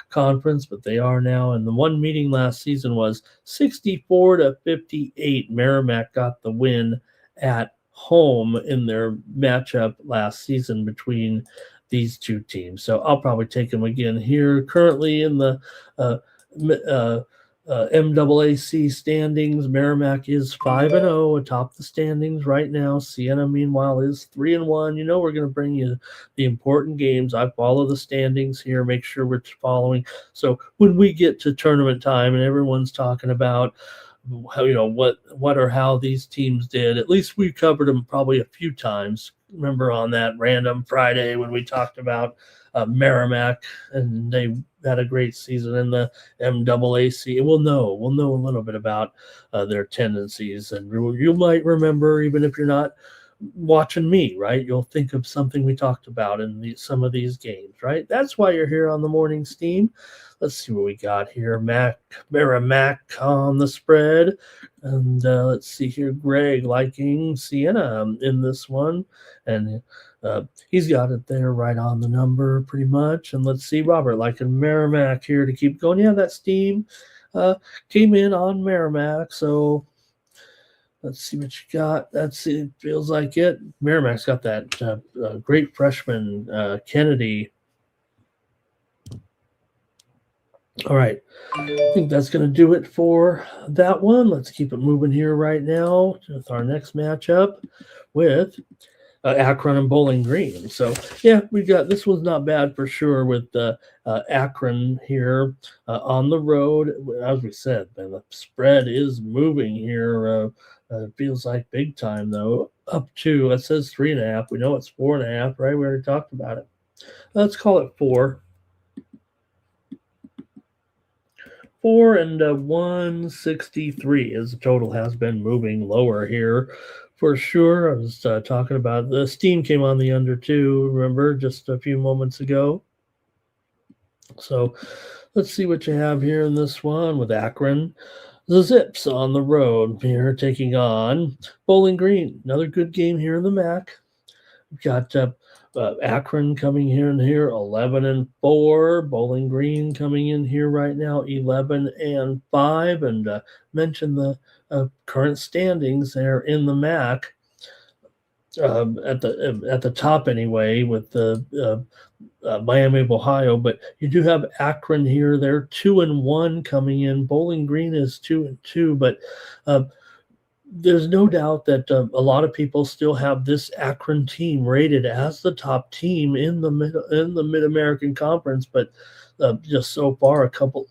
conference, but they are now. And the one meeting last season was 64-58. Merrimack got the win at home in their matchup last season between these two teams. So I'll probably take them again here. Currently in the MAAC standings, Merrimack is 5-0 atop the standings right now. Siena, meanwhile, is 3-1. We're going to bring you the important games. I follow the standings here, make sure we're following. So when we get to tournament time and everyone's talking about what or how these teams did, at least we covered them probably a few times. Remember on that random Friday when we talked about Merrimack, and they had a great season in the MAAC. We'll know a little bit about their tendencies, and you might remember, even if you're not watching me, right? You'll think of something we talked about in some of these games, right? That's why you're here on the morning steam. Let's see what we got here. Merrimack on the spread. And let's see here. Greg liking Sienna in this one. And he's got it there right on the number pretty much. And let's see Robert liking Merrimack here to keep going. Yeah, that steam came in on Merrimack. So let's see what you got. It. Feels like it. Merrimack's got that great freshman, Kennedy. All right. I think that's going to do it for that one. Let's keep it moving here right now with our next matchup with Akron and Bowling Green. So, yeah, we got this one's not bad for sure with Akron here on the road. As we said, man, the spread is moving here. It feels like big time, though. Up to, it says 3.5. We know it's 4.5, right? We already talked about it. Let's call it 4. 4 and 163 as the total has been moving lower here for sure. I was talking about the steam came on the under 2, remember, just a few moments ago. So let's see what you have here in this one with Akron. The Zips on the road here taking on Bowling Green. Another good game here in the MAC. We've got Akron coming here and here, 11-4. Bowling Green coming in here right now, 11-5. And mention the current standings there in the MAC at the top anyway with the Miami of Ohio. But you do have Akron here. They're 2-1 coming in. Bowling Green is 2-2, but there's no doubt that a lot of people still have this Akron team rated as the top team in the Mid-American Conference, but just so far a couple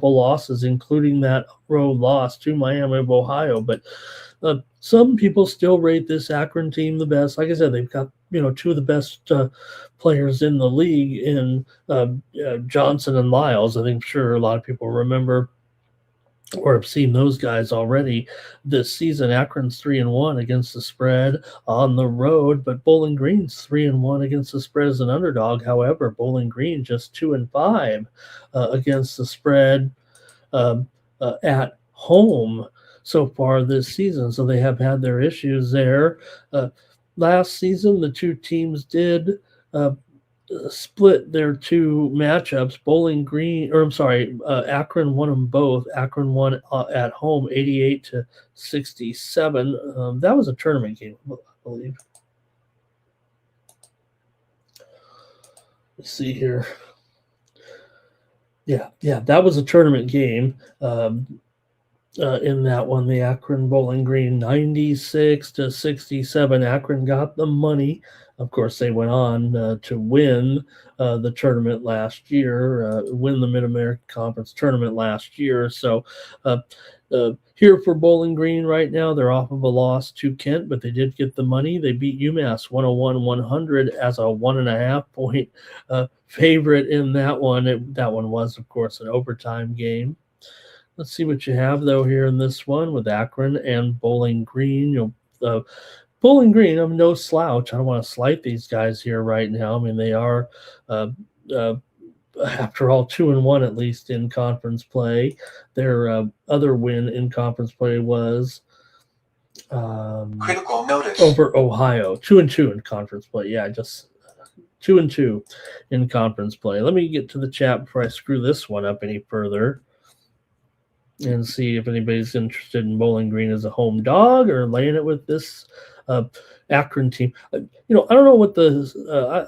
losses, including that road loss to Miami of Ohio. But some people still rate this Akron team the best. Like I said, they've got two of the best players in the league in Johnson and Lyles. I think sure a lot of people remember or have seen those guys already this season. Akron's 3-1 against the spread on the road, but Bowling Green's 3-1 against the spread as an underdog. However, Bowling Green just 2-5 against the spread at home so far this season. So they have had their issues there. Last season, the two teams did split their two matchups. Akron won them both. Akron won at home 88-67. That was a tournament game, I believe. Let's see here. Yeah, that was a tournament game. In that one, the Akron Bowling Green 96-67. Akron got the money. Of course, they went on to win the tournament last year, win the Mid-American Conference tournament last year. So here for Bowling Green right now, they're off of a loss to Kent, but they did get the money. They beat UMass 101-100 as a 1.5 point favorite in that one. That one was, of course, an overtime game. Let's see what you have, though, here in this one with Akron and Bowling Green. Bowling Green, I'm no slouch. I don't want to slight these guys here right now. I mean, they are, after all, 2-1 at least in conference play. Their other win in conference play was Critical notice. Over Ohio. 2-2 in conference play. Yeah, just 2-2 in conference play. Let me get to the chat before I screw this one up any further and see if anybody's interested in Bowling Green as a home dog or laying it with this Akron team. I don't know what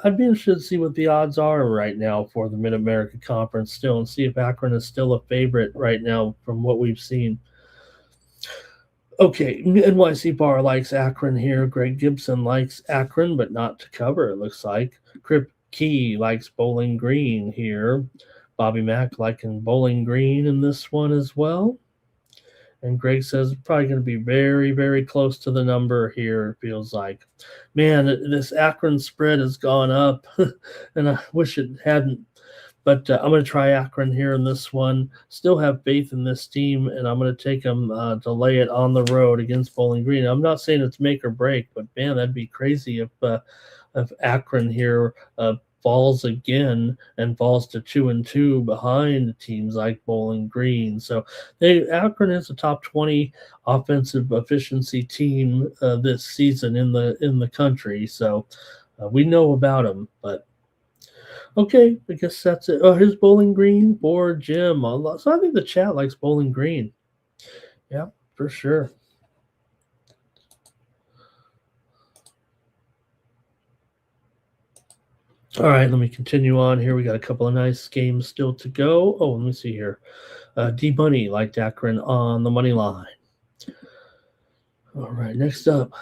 I'd be interested to see what the odds are right now for the Mid-American Conference still and see if Akron is still a favorite right now from what we've seen. Okay, NYC Bar likes Akron here. Greg Gibson likes Akron, but not to cover, it looks like. Crip Key likes Bowling Green here. Bobby Mack liking Bowling Green in this one as well. And Greg says it's probably going to be very, very close to the number here, it feels like. Man, this Akron spread has gone up, and I wish it hadn't. But I'm going to try Akron here in this one. Still have faith in this team, and I'm going to take them to lay it on the road against Bowling Green. I'm not saying it's make or break, but man, that'd be crazy if Akron here falls again and falls to 2-2 behind teams like Bowling Green. So Akron is a top 20 offensive efficiency team this season in the country. So we know about them, but okay, I guess that's it. Oh, here's Bowling Green for Jim. So I think the chat likes Bowling Green. Yeah, for sure. All right, let me continue on here. We got a couple of nice games still to go. Oh, let me see here. D-Money liked Akron on the money line. All right, next up.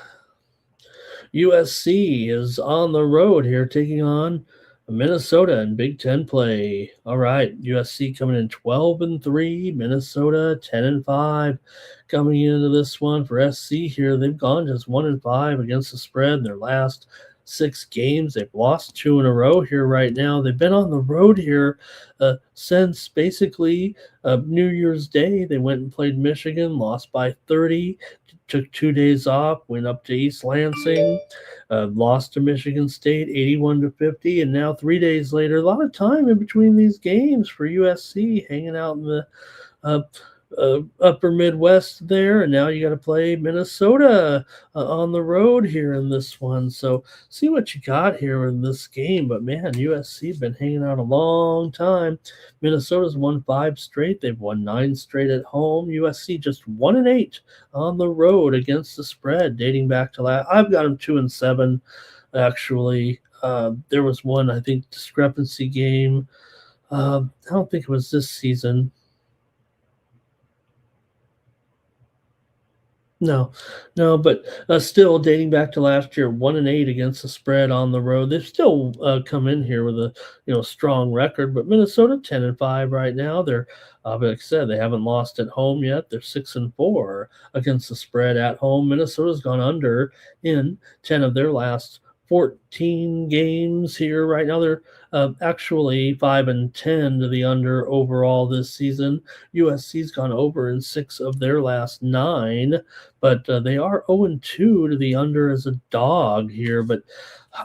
USC is on the road here taking on Minnesota in Big Ten play. All right, USC coming in 12-3, Minnesota 10-5. Coming into this one for SC here, they've gone just 1-5 against the spread in their last 6 games. They've lost 2 in a row here right now. They've been on the road here since basically New Year's Day. They went and played Michigan, lost by 30. Took 2 days off, went up to East Lansing, lost to Michigan State 81-50, and now 3 days later, a lot of time in between these games for USC, hanging out in the upper Midwest there, and now you got to play Minnesota on the road here in this one. So see what you got here in this game. But man, USC been hanging out a long time. Minnesota's won 5 straight. They've won 9 straight at home. USC just 1-8 on the road against the spread, dating back to last. I've got them 2-7 actually. There was one, I think, discrepancy game. I don't think it was this season. No, but still dating back to last year, 1-8 against the spread on the road. They've still come in here with a strong record, but Minnesota 10-5 right now. They're like I said, they haven't lost at home yet. They're 6-4 against the spread at home. Minnesota's gone under in 10 of their last 14 games here right now. They're actually 5-10 to the under overall this season. USC's gone over in 6 of their last 9, but they are 0-2 to the under as a dog here. But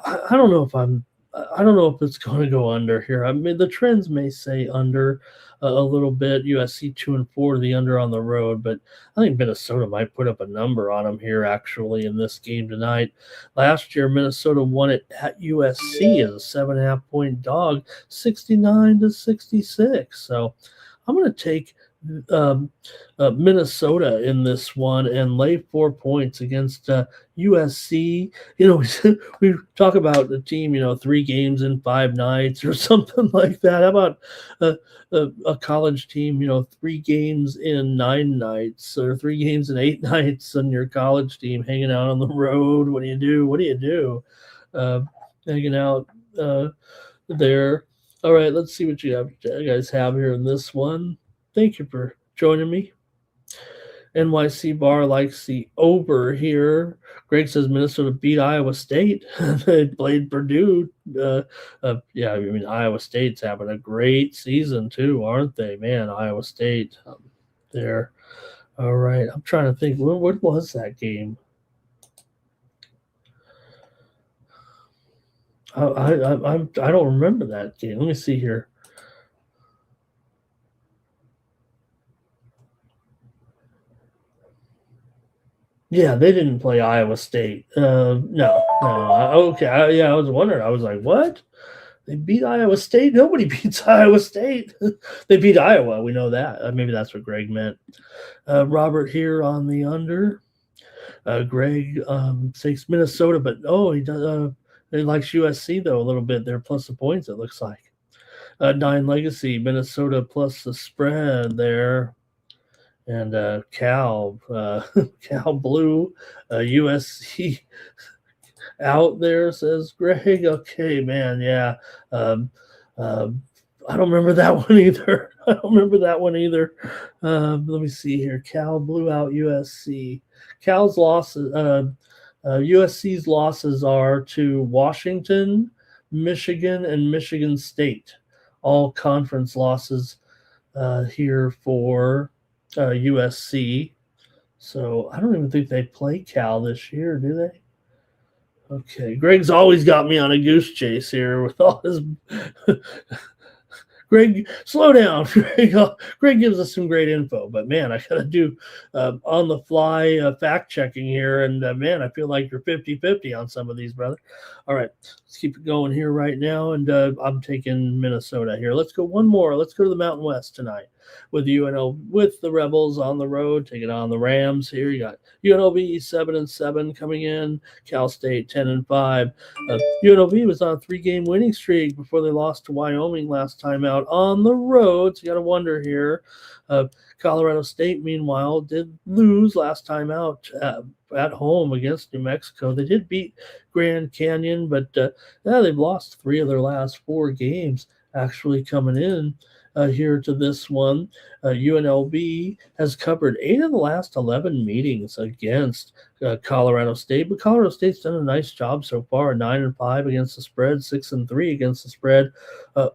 I don't know if it's going to go under here. I mean, the trends may say under a little bit. USC 2-4 to the under on the road, but I think Minnesota might put up a number on them here actually in this game tonight. Last year, Minnesota won it at USC as a 7.5 point dog, 69-66. So I'm going to take Minnesota in this one and lay 4 points against USC. We talk about the team, 3 games in 5 nights or something like that. How about a college team, 3 games in 9 nights or 3 games in 8 nights on your college team hanging out on the road? What do you do? Hanging out there. All right, let's see what you guys have here in this one. Thank you for joining me. NYC Bar likes the over here. Greg says Minnesota beat Iowa State. They played Purdue. Iowa State's having a great season too, aren't they? Man, Iowa State there. All right, I'm trying to think. What was that game? I don't remember that game. Let me see here. Yeah, they didn't play Iowa State. No. Okay. I was wondering. I was like, what? They beat Iowa State? Nobody beats Iowa State. They beat Iowa. We know that. Maybe that's what Greg meant. Robert here on the under. Greg takes Minnesota, but he does. He likes USC though a little bit there, plus the points. It looks like 9 Legacy, Minnesota plus the spread there. And Cal Blue, USC out there, says Greg. Okay, man, yeah. I don't remember that one either. Let me see here. Cal Blue out USC. Cal's losses, USC's losses are to Washington, Michigan, and Michigan State. all conference losses here for USC. So I don't even think they play Cal this year, do they? Okay, Greg's always got me on a goose chase here with all his. Greg, slow down. Greg gives us some great info, but man, I got to do on the fly fact checking here. And man, I feel like you're 50-50 on some of these, brother. All right, let's keep it going here right now. And I'm taking Minnesota here. Let's go one more. Let's go to the Mountain West tonight with UNLV, with the Rebels on the road, taking on the Rams here. You got UNLV 7-7 coming in, Cal State 10-5. UNLV was on a 3-game winning streak before they lost to Wyoming last time out on the road. So you got to wonder here. Colorado State, meanwhile, did lose last time out at home against New Mexico. They did beat Grand Canyon, but they've lost 3 of their last 4 games actually coming in. Here to this one, UNLV has covered 8 of the last 11 meetings against Colorado State, but Colorado State's done a nice job so far, 9-5 against the spread, 6-3 against the spread.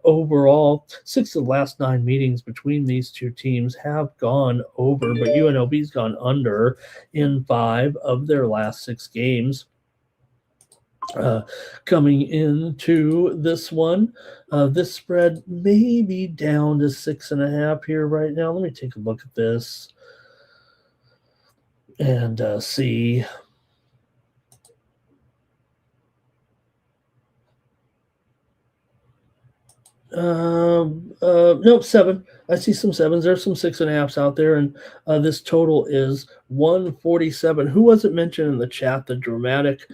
Overall, 6 of the last 9 meetings between these two teams have gone over, but UNLV's gone under in 5 of their last 6 games. Coming into this one, this spread may be down to 6.5 here right now. Let me take a look at this and see. Nope, 7. I see some 7s. There's some 6.5s out there, and this total is 147. Who wasn't mentioned in the chat the dramatic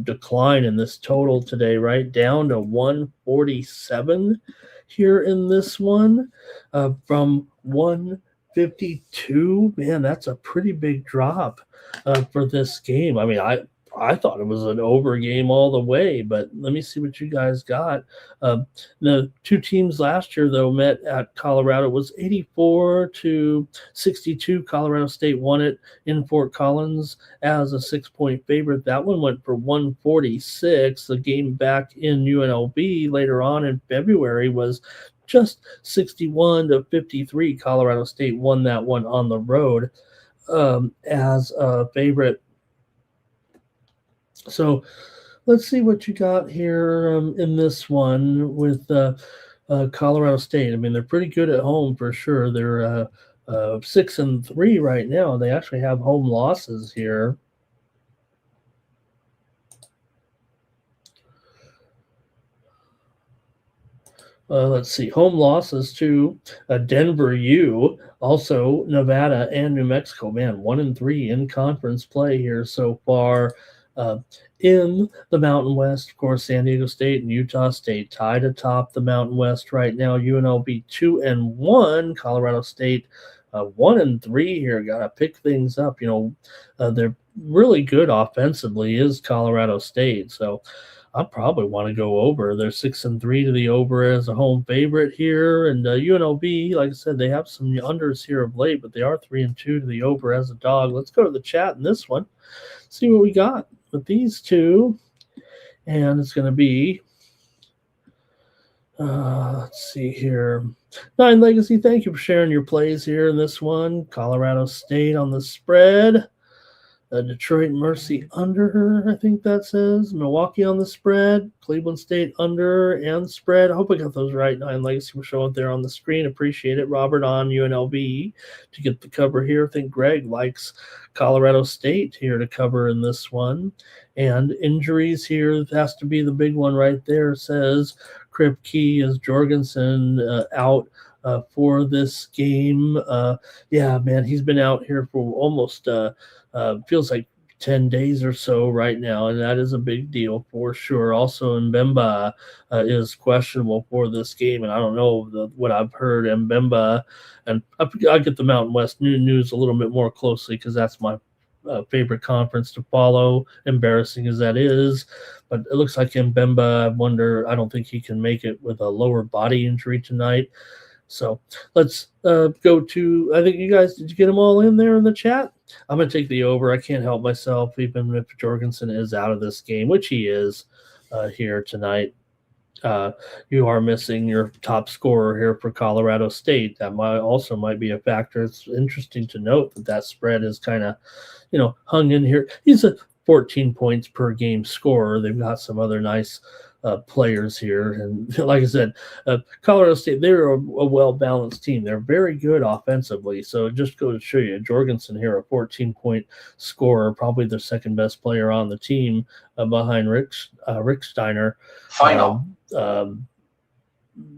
decline in this total today, right? Down to 147 here in this one from 152. Man, that's a pretty big drop for this game. I mean, I thought it was an over game all the way, but let me see what you guys got. The 2 teams last year, though, met at Colorado. It was 84-62. Colorado State won it in Fort Collins as a 6-point favorite. That one went for 146. The game back in UNLV later on in February was just 61-53. Colorado State won that one on the road as a favorite. So let's see what you got here in this one with Colorado State. I mean, they're pretty good at home for sure. They're 6-3 right now. They actually have home losses here. Let's see, home losses to Denver U, also Nevada and New Mexico. Man, 1-3 in conference play here so far. In the Mountain West, of course, San Diego State and Utah State tied atop the Mountain West right now. UNLV 2-1, Colorado State 1-3 here. Got to pick things up. You know, they're really good offensively is Colorado State. So I probably want to go over. They're 6-3 to the over as a home favorite here. And UNLV, like I said, they have some unders here of late, but they are 3-2 to the over as a dog. Let's go to the chat in this one. See what we got with these two. And it's going to be, let's see here. Nine Legacy, thank you for sharing your plays here in this one. Colorado State on the spread. Detroit Mercy under, I think that says. Milwaukee on the spread. Cleveland State under and spread. I hope I got those right. Nine Legacy will show up there on the screen. Appreciate it. Robert on UNLV to get the cover here. I think Greg likes Colorado State here to cover in this one. And injuries here has to be the big one right there. It says Kripke is Jorgensen out for this game. Yeah, man, he's been out here for almost feels like 10 days or so right now, and that is a big deal for sure. Also, Mbemba is questionable for this game, and I don't know what I've heard. Mbemba, and I get the Mountain West news a little bit more closely because that's my favorite conference to follow, embarrassing as that is. But it looks like Mbemba, I don't think he can make it with a lower body injury tonight. So let's go to, I think you guys, did you get them all in there in the chat? I'm going to take the over. I can't help myself, even if Jorgensen is out of this game, which he is here tonight. you are missing your top scorer here for Colorado State. That might be a factor. It's interesting to note that spread is kind of, hung in here. He's a 14 points per game scorer. They've got some other nice players here. And like I said, Colorado State, they're a well-balanced team. They're very good offensively. So just go to show you, Jorgensen here, a 14-point scorer, probably the second best player on the team behind Rick Steiner. Final.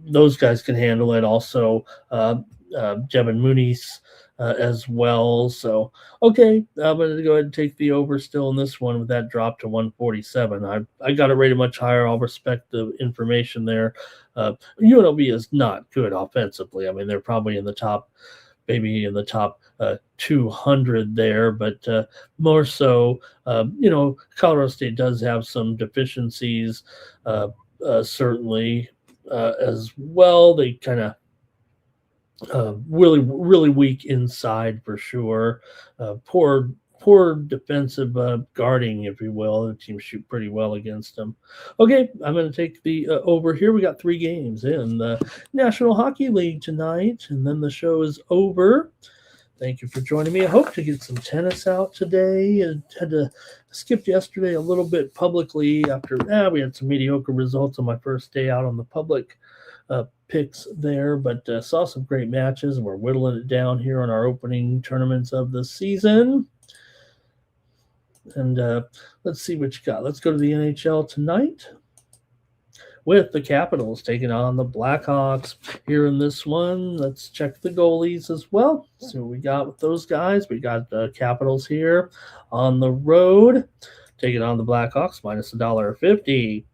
Those guys can handle it. Also, Jevin Muniz as well. So, okay, I'm going to go ahead and take the over still in this one with that drop to 147. I got it rated much higher. I'll respect the information there. UNLV is not good offensively. I mean, they're probably in the top, maybe in the top 200 there, but more so, Colorado State does have some deficiencies, certainly as well. They kind of really, really weak inside for sure. Poor defensive guarding, if you will. The team shoot pretty well against them. Okay, I'm going to take the over here. We got 3 games in the National Hockey League tonight, and then the show is over. Thank you for joining me. I hope to get some tennis out today. I had to skip yesterday a little bit publicly after we had some mediocre results on my first day out on the public picks there, but saw some great matches, and we're whittling it down here on our opening tournaments of the season. And let's see what you got. Let's go to the NHL tonight with the Capitals taking on the Blackhawks here in this one. Let's check the goalies as well. See what we got with those guys. We got the Capitals here on the road taking on the Blackhawks, minus $1.50.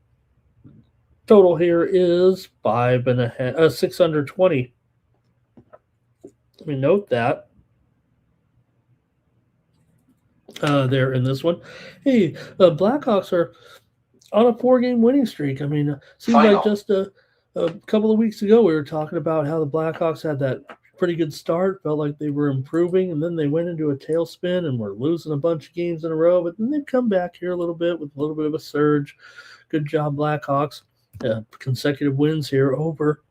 Total here is 6 under 20. Let me note that. There in this one. Hey, Blackhawks are on a 4-game winning streak. I mean, seems Final. like just a couple of weeks ago we were talking about how the Blackhawks had that pretty good start, felt like they were improving, and then they went into a tailspin and were losing a bunch of games in a row, but then they've come back here a little bit with a little bit of a surge. Good job, Blackhawks. Consecutive wins here over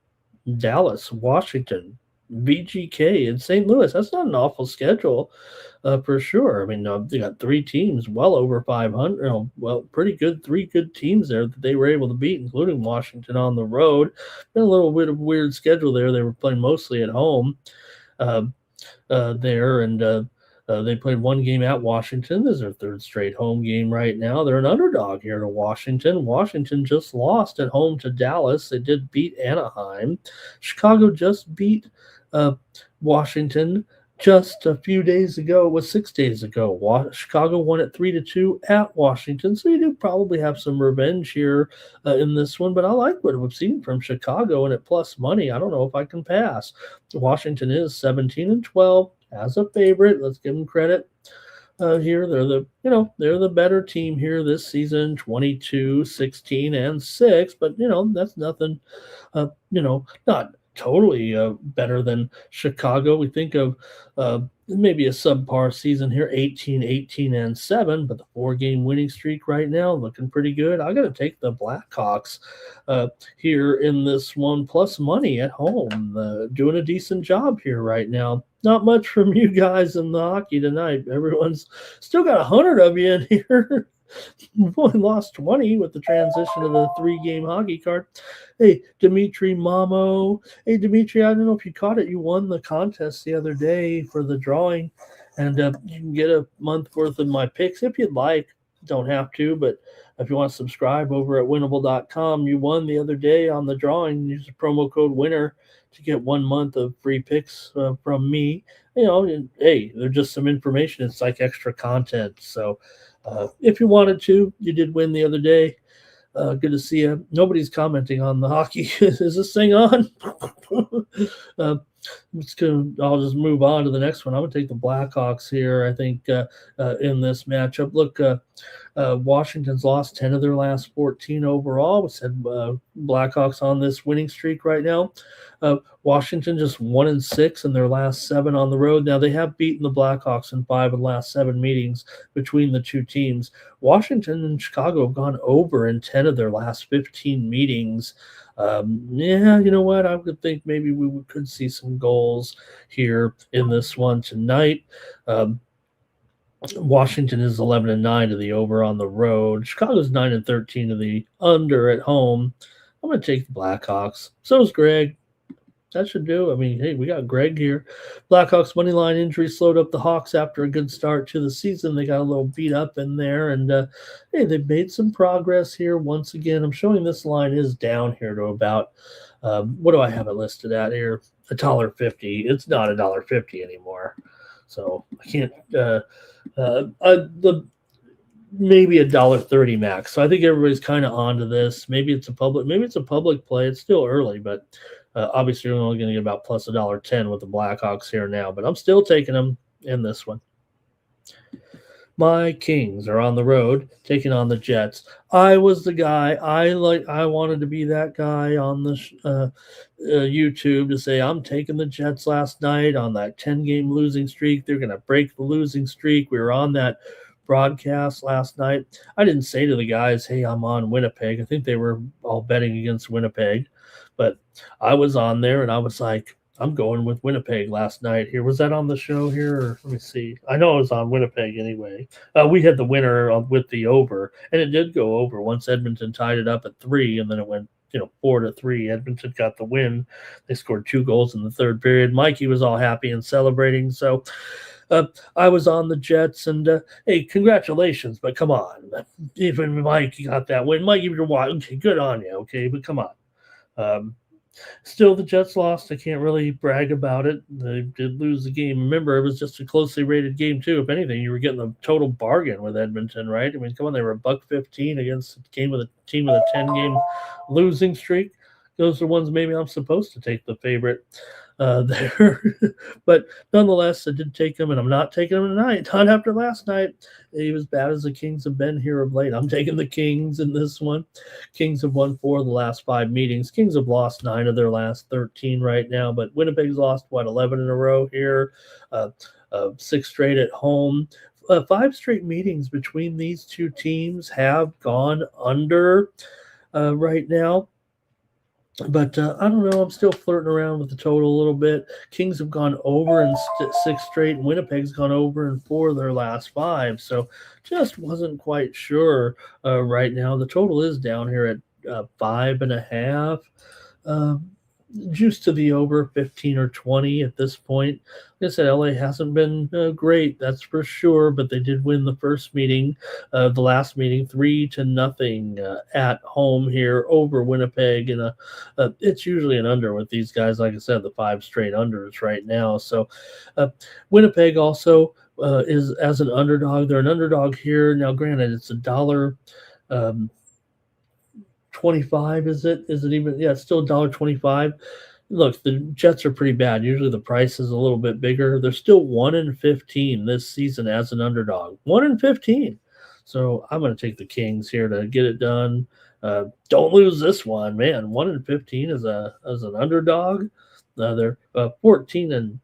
Dallas, Washington, VGK, and St. Louis. That's not an awful schedule for sure. I mean, they got 3 teams well over 500. Pretty good, 3 good teams there that they were able to beat, including Washington on the road. Been a little bit of a weird schedule there. They were playing mostly at home there, and they played 1 game at Washington. This is their 3rd straight home game right now. They're an underdog here to Washington. Washington just lost at home to Dallas. They did beat Anaheim. Chicago just beat Washington just a few days ago. It was 6 days ago. Chicago won it 3-2 at Washington. So you do probably have some revenge here in this one. But I like what we've seen from Chicago, and at plus money, I don't know if I can pass. Washington is 17-12. As a favorite. Let's give them credit here. They're the better team here this season, 22-16-6, but that's nothing, not totally better than Chicago. We think of maybe a subpar season here, 18-18-7, but the 4-game winning streak right now looking pretty good. I got to take the Blackhawks here in this one, plus money at home, doing a decent job here right now. Not much from you guys in the hockey tonight. Everyone's still got 100 of you in here. We've only lost 20 with the transition to the 3-game hockey card. Hey, Dimitri Mamo. Hey, Dimitri, I don't know if you caught it. You won the contest the other day for the drawing, and you can get a month worth of my picks if you'd like. Don't have to, but if you want to subscribe over at winnable.com, you won the other day on the drawing. Use the promo code WINNER to get 1 month of free picks from me. And, hey, they're just some information. It's like extra content. So if you wanted to, you did win the other day. Good to see you. Nobody's commenting on the hockey. Is this thing on? I'll just move on to the next one. I'm going to take the Blackhawks here, I think, in this matchup. Look, Washington's lost 10 of their last 14 overall. We said Blackhawks on this winning streak right now. Washington just 1-6 in their last 7 on the road. Now they have beaten the Blackhawks in 5 of the last 7 meetings between the two teams. Washington and Chicago have gone over in 10 of their last 15 meetings. Yeah, you know what? I would think maybe we could see some goals here in this one tonight. Washington is 11-9 to the over on the road. Chicago's 9-13 to the under at home. I'm going to take the Blackhawks. So is Greg. That should do. I mean, hey, we got Greg here. Blackhawks money line injury slowed up the Hawks after a good start to the season. They got a little beat up in there, and hey, they've made some progress here once again. I'm showing this line is down here to about what do I have it listed at here? $1.50. It's not $1.50 anymore, so I can't. Maybe $1.30 max. So I think everybody's kind of onto this. Maybe it's a public play. It's still early, but obviously you're only going to get about plus $1.10 with the Blackhawks here now. But I'm still taking them in this one. My Kings are on the road taking on the Jets. I was the guy. I wanted to be that guy on the YouTube to say I'm taking the Jets last night on that 10-game losing streak. They're going to break the losing streak. We were on that broadcast last night. I didn't say to the guys, hey, I'm on Winnipeg. I think they were all betting against Winnipeg. But I was on there and I was like, I'm going with Winnipeg last night here. Was that on the show here? Or, let me see. I know it was on Winnipeg anyway. We had the winner with the over, and it did go over once Edmonton tied it up at 3, and then it went 4-3. Edmonton got the win. They scored 2 goals in the third period. Mikey was all happy and celebrating. So I was on the Jets, and hey, congratulations, but come on. Even Mike got that win. Mike, if you're watching, okay, good on you, okay, but come on. Still, the Jets lost. I can't really brag about it. They did lose the game. Remember, it was just a closely rated game, too. If anything, you were getting a total bargain with Edmonton, right? I mean, come on, they were $1.15 against a team with a 10-game losing streak. Those are ones maybe I'm supposed to take the favorite there. But nonetheless, I did take them, and I'm not taking them tonight. Not after last night. Even as bad as the Kings have been here of late. I'm taking the Kings in this one. Kings have won 4 of the last 5 meetings. Kings have lost 9 of their last 13 right now, but Winnipeg's lost, 11 in a row here, 6 straight at home. 5 straight meetings between these two teams have gone under right now. But I don't know. I'm still flirting around with the total a little bit. Kings have gone over in 6 straight, and Winnipeg's gone over in 4 of their last 5. So just wasn't quite sure right now. The total is down here at 5.5. Juice to the over 15 or 20 at this point. Like I said, LA hasn't been great, that's for sure, but they did win the first meeting, the last meeting, 3-0 at home here over Winnipeg. And it's usually an under with these guys. Like I said, the 5 straight unders right now. So Winnipeg also is as an underdog. They're an underdog here. Now, granted, it's $1. 25 is it even? Yeah, it's still $1.25. Look, the Jets are pretty bad. Usually the price is a little bit bigger. They're still 1-15 this season as an underdog. 1-15. So I'm going to take the Kings here to get it done. Don't lose this one, man. 1-15 as an underdog. They're 14-7,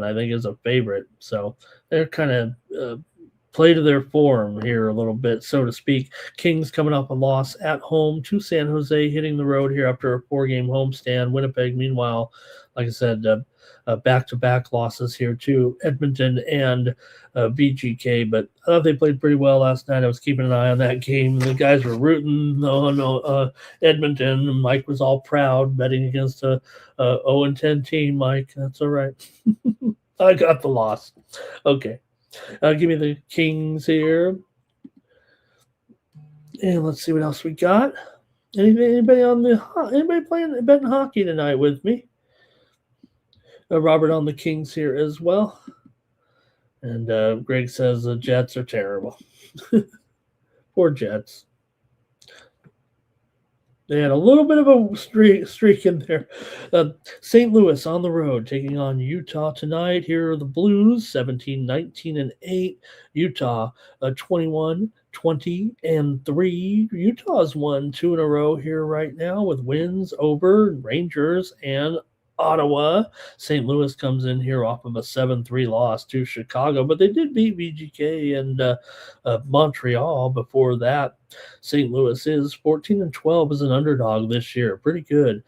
I think, is a favorite. So they're kind of play to their form here a little bit, so to speak. Kings coming off a loss at home to San Jose, hitting the road here after a 4-game homestand. Winnipeg, meanwhile, like I said, back-to-back losses here to Edmonton and VGK. But I thought they played pretty well last night. I was keeping an eye on that game. The guys were rooting on Edmonton. Mike was all proud betting against a 0-10 team. Mike, that's all right. I got the loss. Okay. Give me the Kings here. And let's see what else we got. Anybody betting hockey tonight with me? Robert on the Kings here as well. And Greg says the Jets are terrible. Poor Jets. They had a little bit of a streak in there. St. Louis on the road taking on Utah tonight. Here are the Blues, 17-19-8. Utah, 21-20 20-3. Utah's won 2 in a row here right now with wins over Rangers and Ottawa. St. Louis comes in here off of a 7-3 loss to Chicago, but they did beat VGK and Montreal before that. St. Louis is 14-12 as an underdog this year. Pretty good.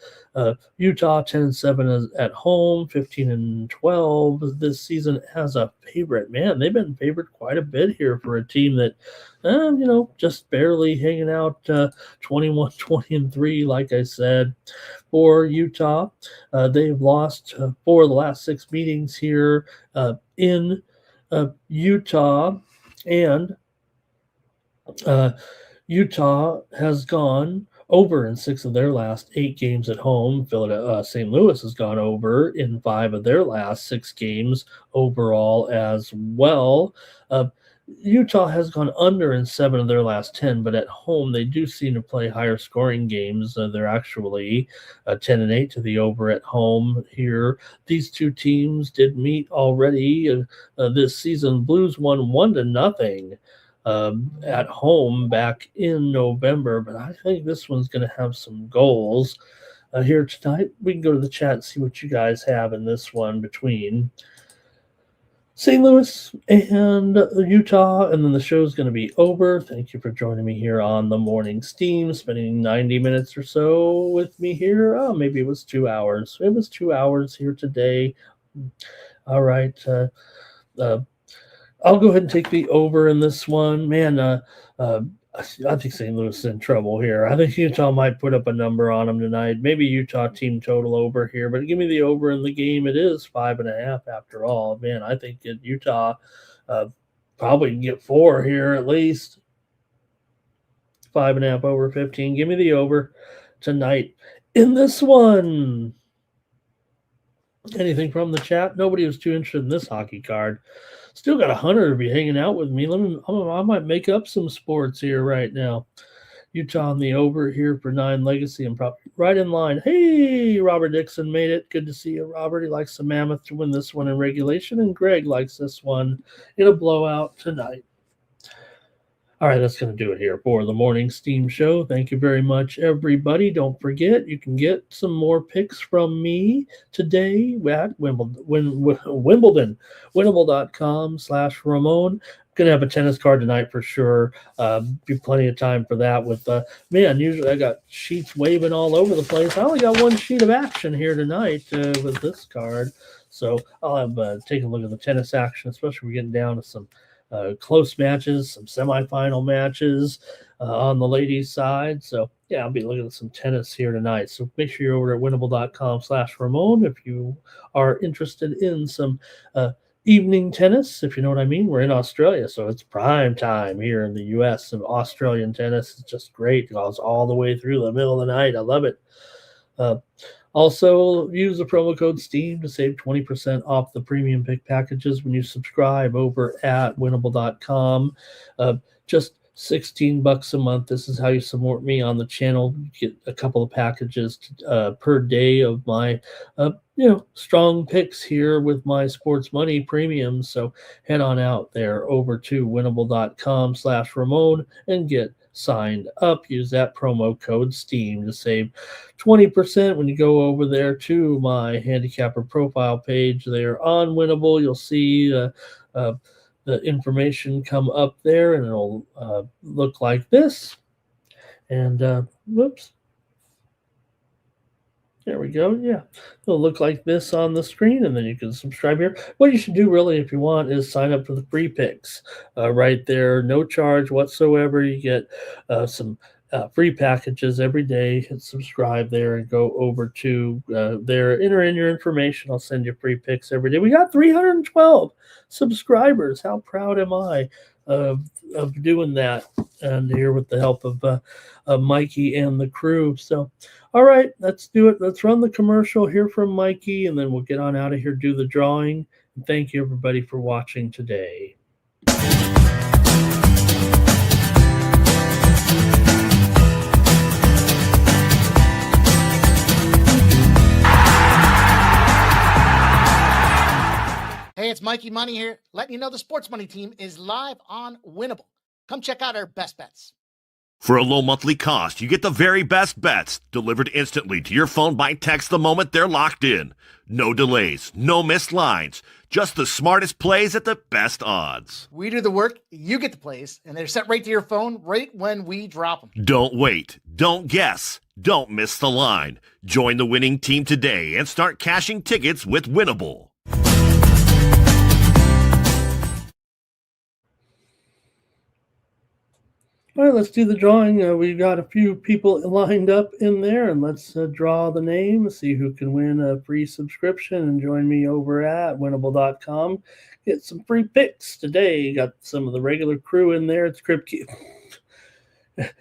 Utah 10-7 at home, 15-12 this season as a favorite. Man, they've been favored quite a bit here for a team that, just barely hanging out 21-20-3, like I said. For Utah, they've lost 4 of the last 6 meetings here in Utah, and Utah has gone over in 6 of their last 8 games at home. St. Louis has gone over in 5 of their last 6 games overall as well. Utah has gone under in 7 of their last 10, but at home they do seem to play higher scoring games. They're actually 10-8 to the over at home here. These two teams did meet already this season. Blues won 1-0 at home back in November, but I think this one's going to have some goals here tonight. We can go to the chat and see what you guys have in this one between St. Louis and Utah, and then the show's going to be over. Thank you for joining me here on the Morning Steam, spending 90 minutes or so with me here. Oh, maybe it was 2 hours. It was 2 hours here today. All right. I'll go ahead and take the over in this one. Man, I think St. Louis is in trouble here. I think Utah might put up a number on them tonight. Maybe Utah team total over here, but give me the over in the game. It is 5.5 after all. Man, I think Utah probably can get 4 here at least. 5.5 over 15. Give me the over tonight in this one. Anything from the chat? Nobody was too interested in this hockey card. Still got 100 to be hanging out with me. I might make up some sports here right now. Utah on the over here for 9 legacy. I'm probably right in line. Hey, Robert Dixon made it. Good to see you, Robert. He likes the Mammoth to win this one in regulation, and Greg likes this one in a blowout tonight. All right, that's going to do it here for the Morning Steam Show. Thank you very much, everybody. Don't forget, you can get some more picks from me today at Wimbledon, winnable.com/Ramon. I'm going to have a tennis card tonight for sure. Be plenty of time for that with, usually I got sheets waving all over the place. I only got 1 sheet of action here tonight with this card. So I'll have take a look at the tennis action, especially we're getting down to some close matches, some semifinal matches on the ladies' side. So, yeah, I'll be looking at some tennis here tonight. So make sure you're over at winnable.com/Ramon if you are interested in some evening tennis, if you know what I mean. We're in Australia, so it's prime time here in the U.S. And Australian tennis is just great. It goes all the way through the middle of the night. I love it. Also, use the promo code STEAM to save 20% off the premium pick packages when you subscribe over at winnable.com. Just $16 a month. This is how you support me on the channel. You get a couple of packages per day of my, strong picks here with my sports money premium. So head on out there over to winnable.com/Ramon and get signed up. Use that promo code STEAM to save 20% when you go over there to my handicapper profile page there on Winnable. You'll see the information come up there, and it'll look like this. And whoops. There we go. Yeah, it'll look like this on the screen, and then you can subscribe here. What you should do really, if you want, is sign up for the free picks right there. No charge whatsoever. You get some free packages every day. Hit subscribe there and go over to there. Enter in your information. I'll send you free picks every day. We got 312 subscribers. How proud am I of doing that? And here with the help of Mikey and the crew. So, all right, let's do it. Let's run the commercial, hear from Mikey, and then we'll get on out of here, do the drawing. And thank you, everybody, for watching today. Hey, it's Mikey Money here, letting you know the Sports Money team is live on Winnable. Come check out our best bets. For a low monthly cost, you get the very best bets delivered instantly to your phone by text the moment they're locked in. No delays, no missed lines, just the smartest plays at the best odds. We do the work, you get the plays, and they're sent right to your phone right when we drop them. Don't wait, don't guess, don't miss the line. Join the winning team today and start cashing tickets with Winnable. All right, let's do the drawing. We've got a few people lined up in there, and let's draw the name, see who can win a free subscription, and join me over at winnable.com. Get some free picks today. Got some of the regular crew in there. It's Crip Key.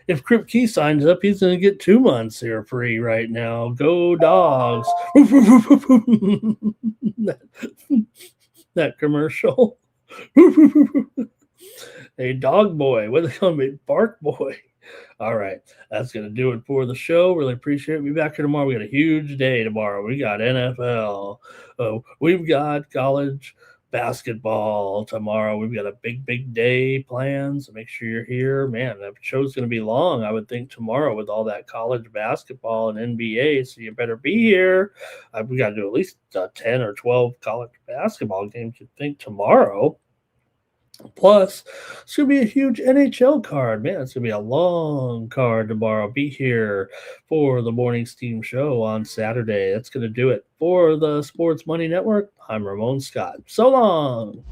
If Crip Key signs up, he's going to get 2 months here free right now. Go Dogs. that commercial. Hey, dog boy. What are they calling me? Bark boy. All right. That's going to do it for the show. Really appreciate it. We'll be back here tomorrow. We got a huge day tomorrow. We got NFL. We've got college basketball tomorrow. We've got a big day planned. So make sure you're here. Man, that show's going to be long, I would think, tomorrow with all that college basketball and NBA. So you better be here. We got to do at least 10 or 12 college basketball games, you'd think, tomorrow. Plus, it's going to be a huge NHL card. Man, it's going to be a long card tomorrow. Be here for the Morning Steam Show on Saturday. That's going to do it for the Sports Money Network. I'm Ramon Scott. So long.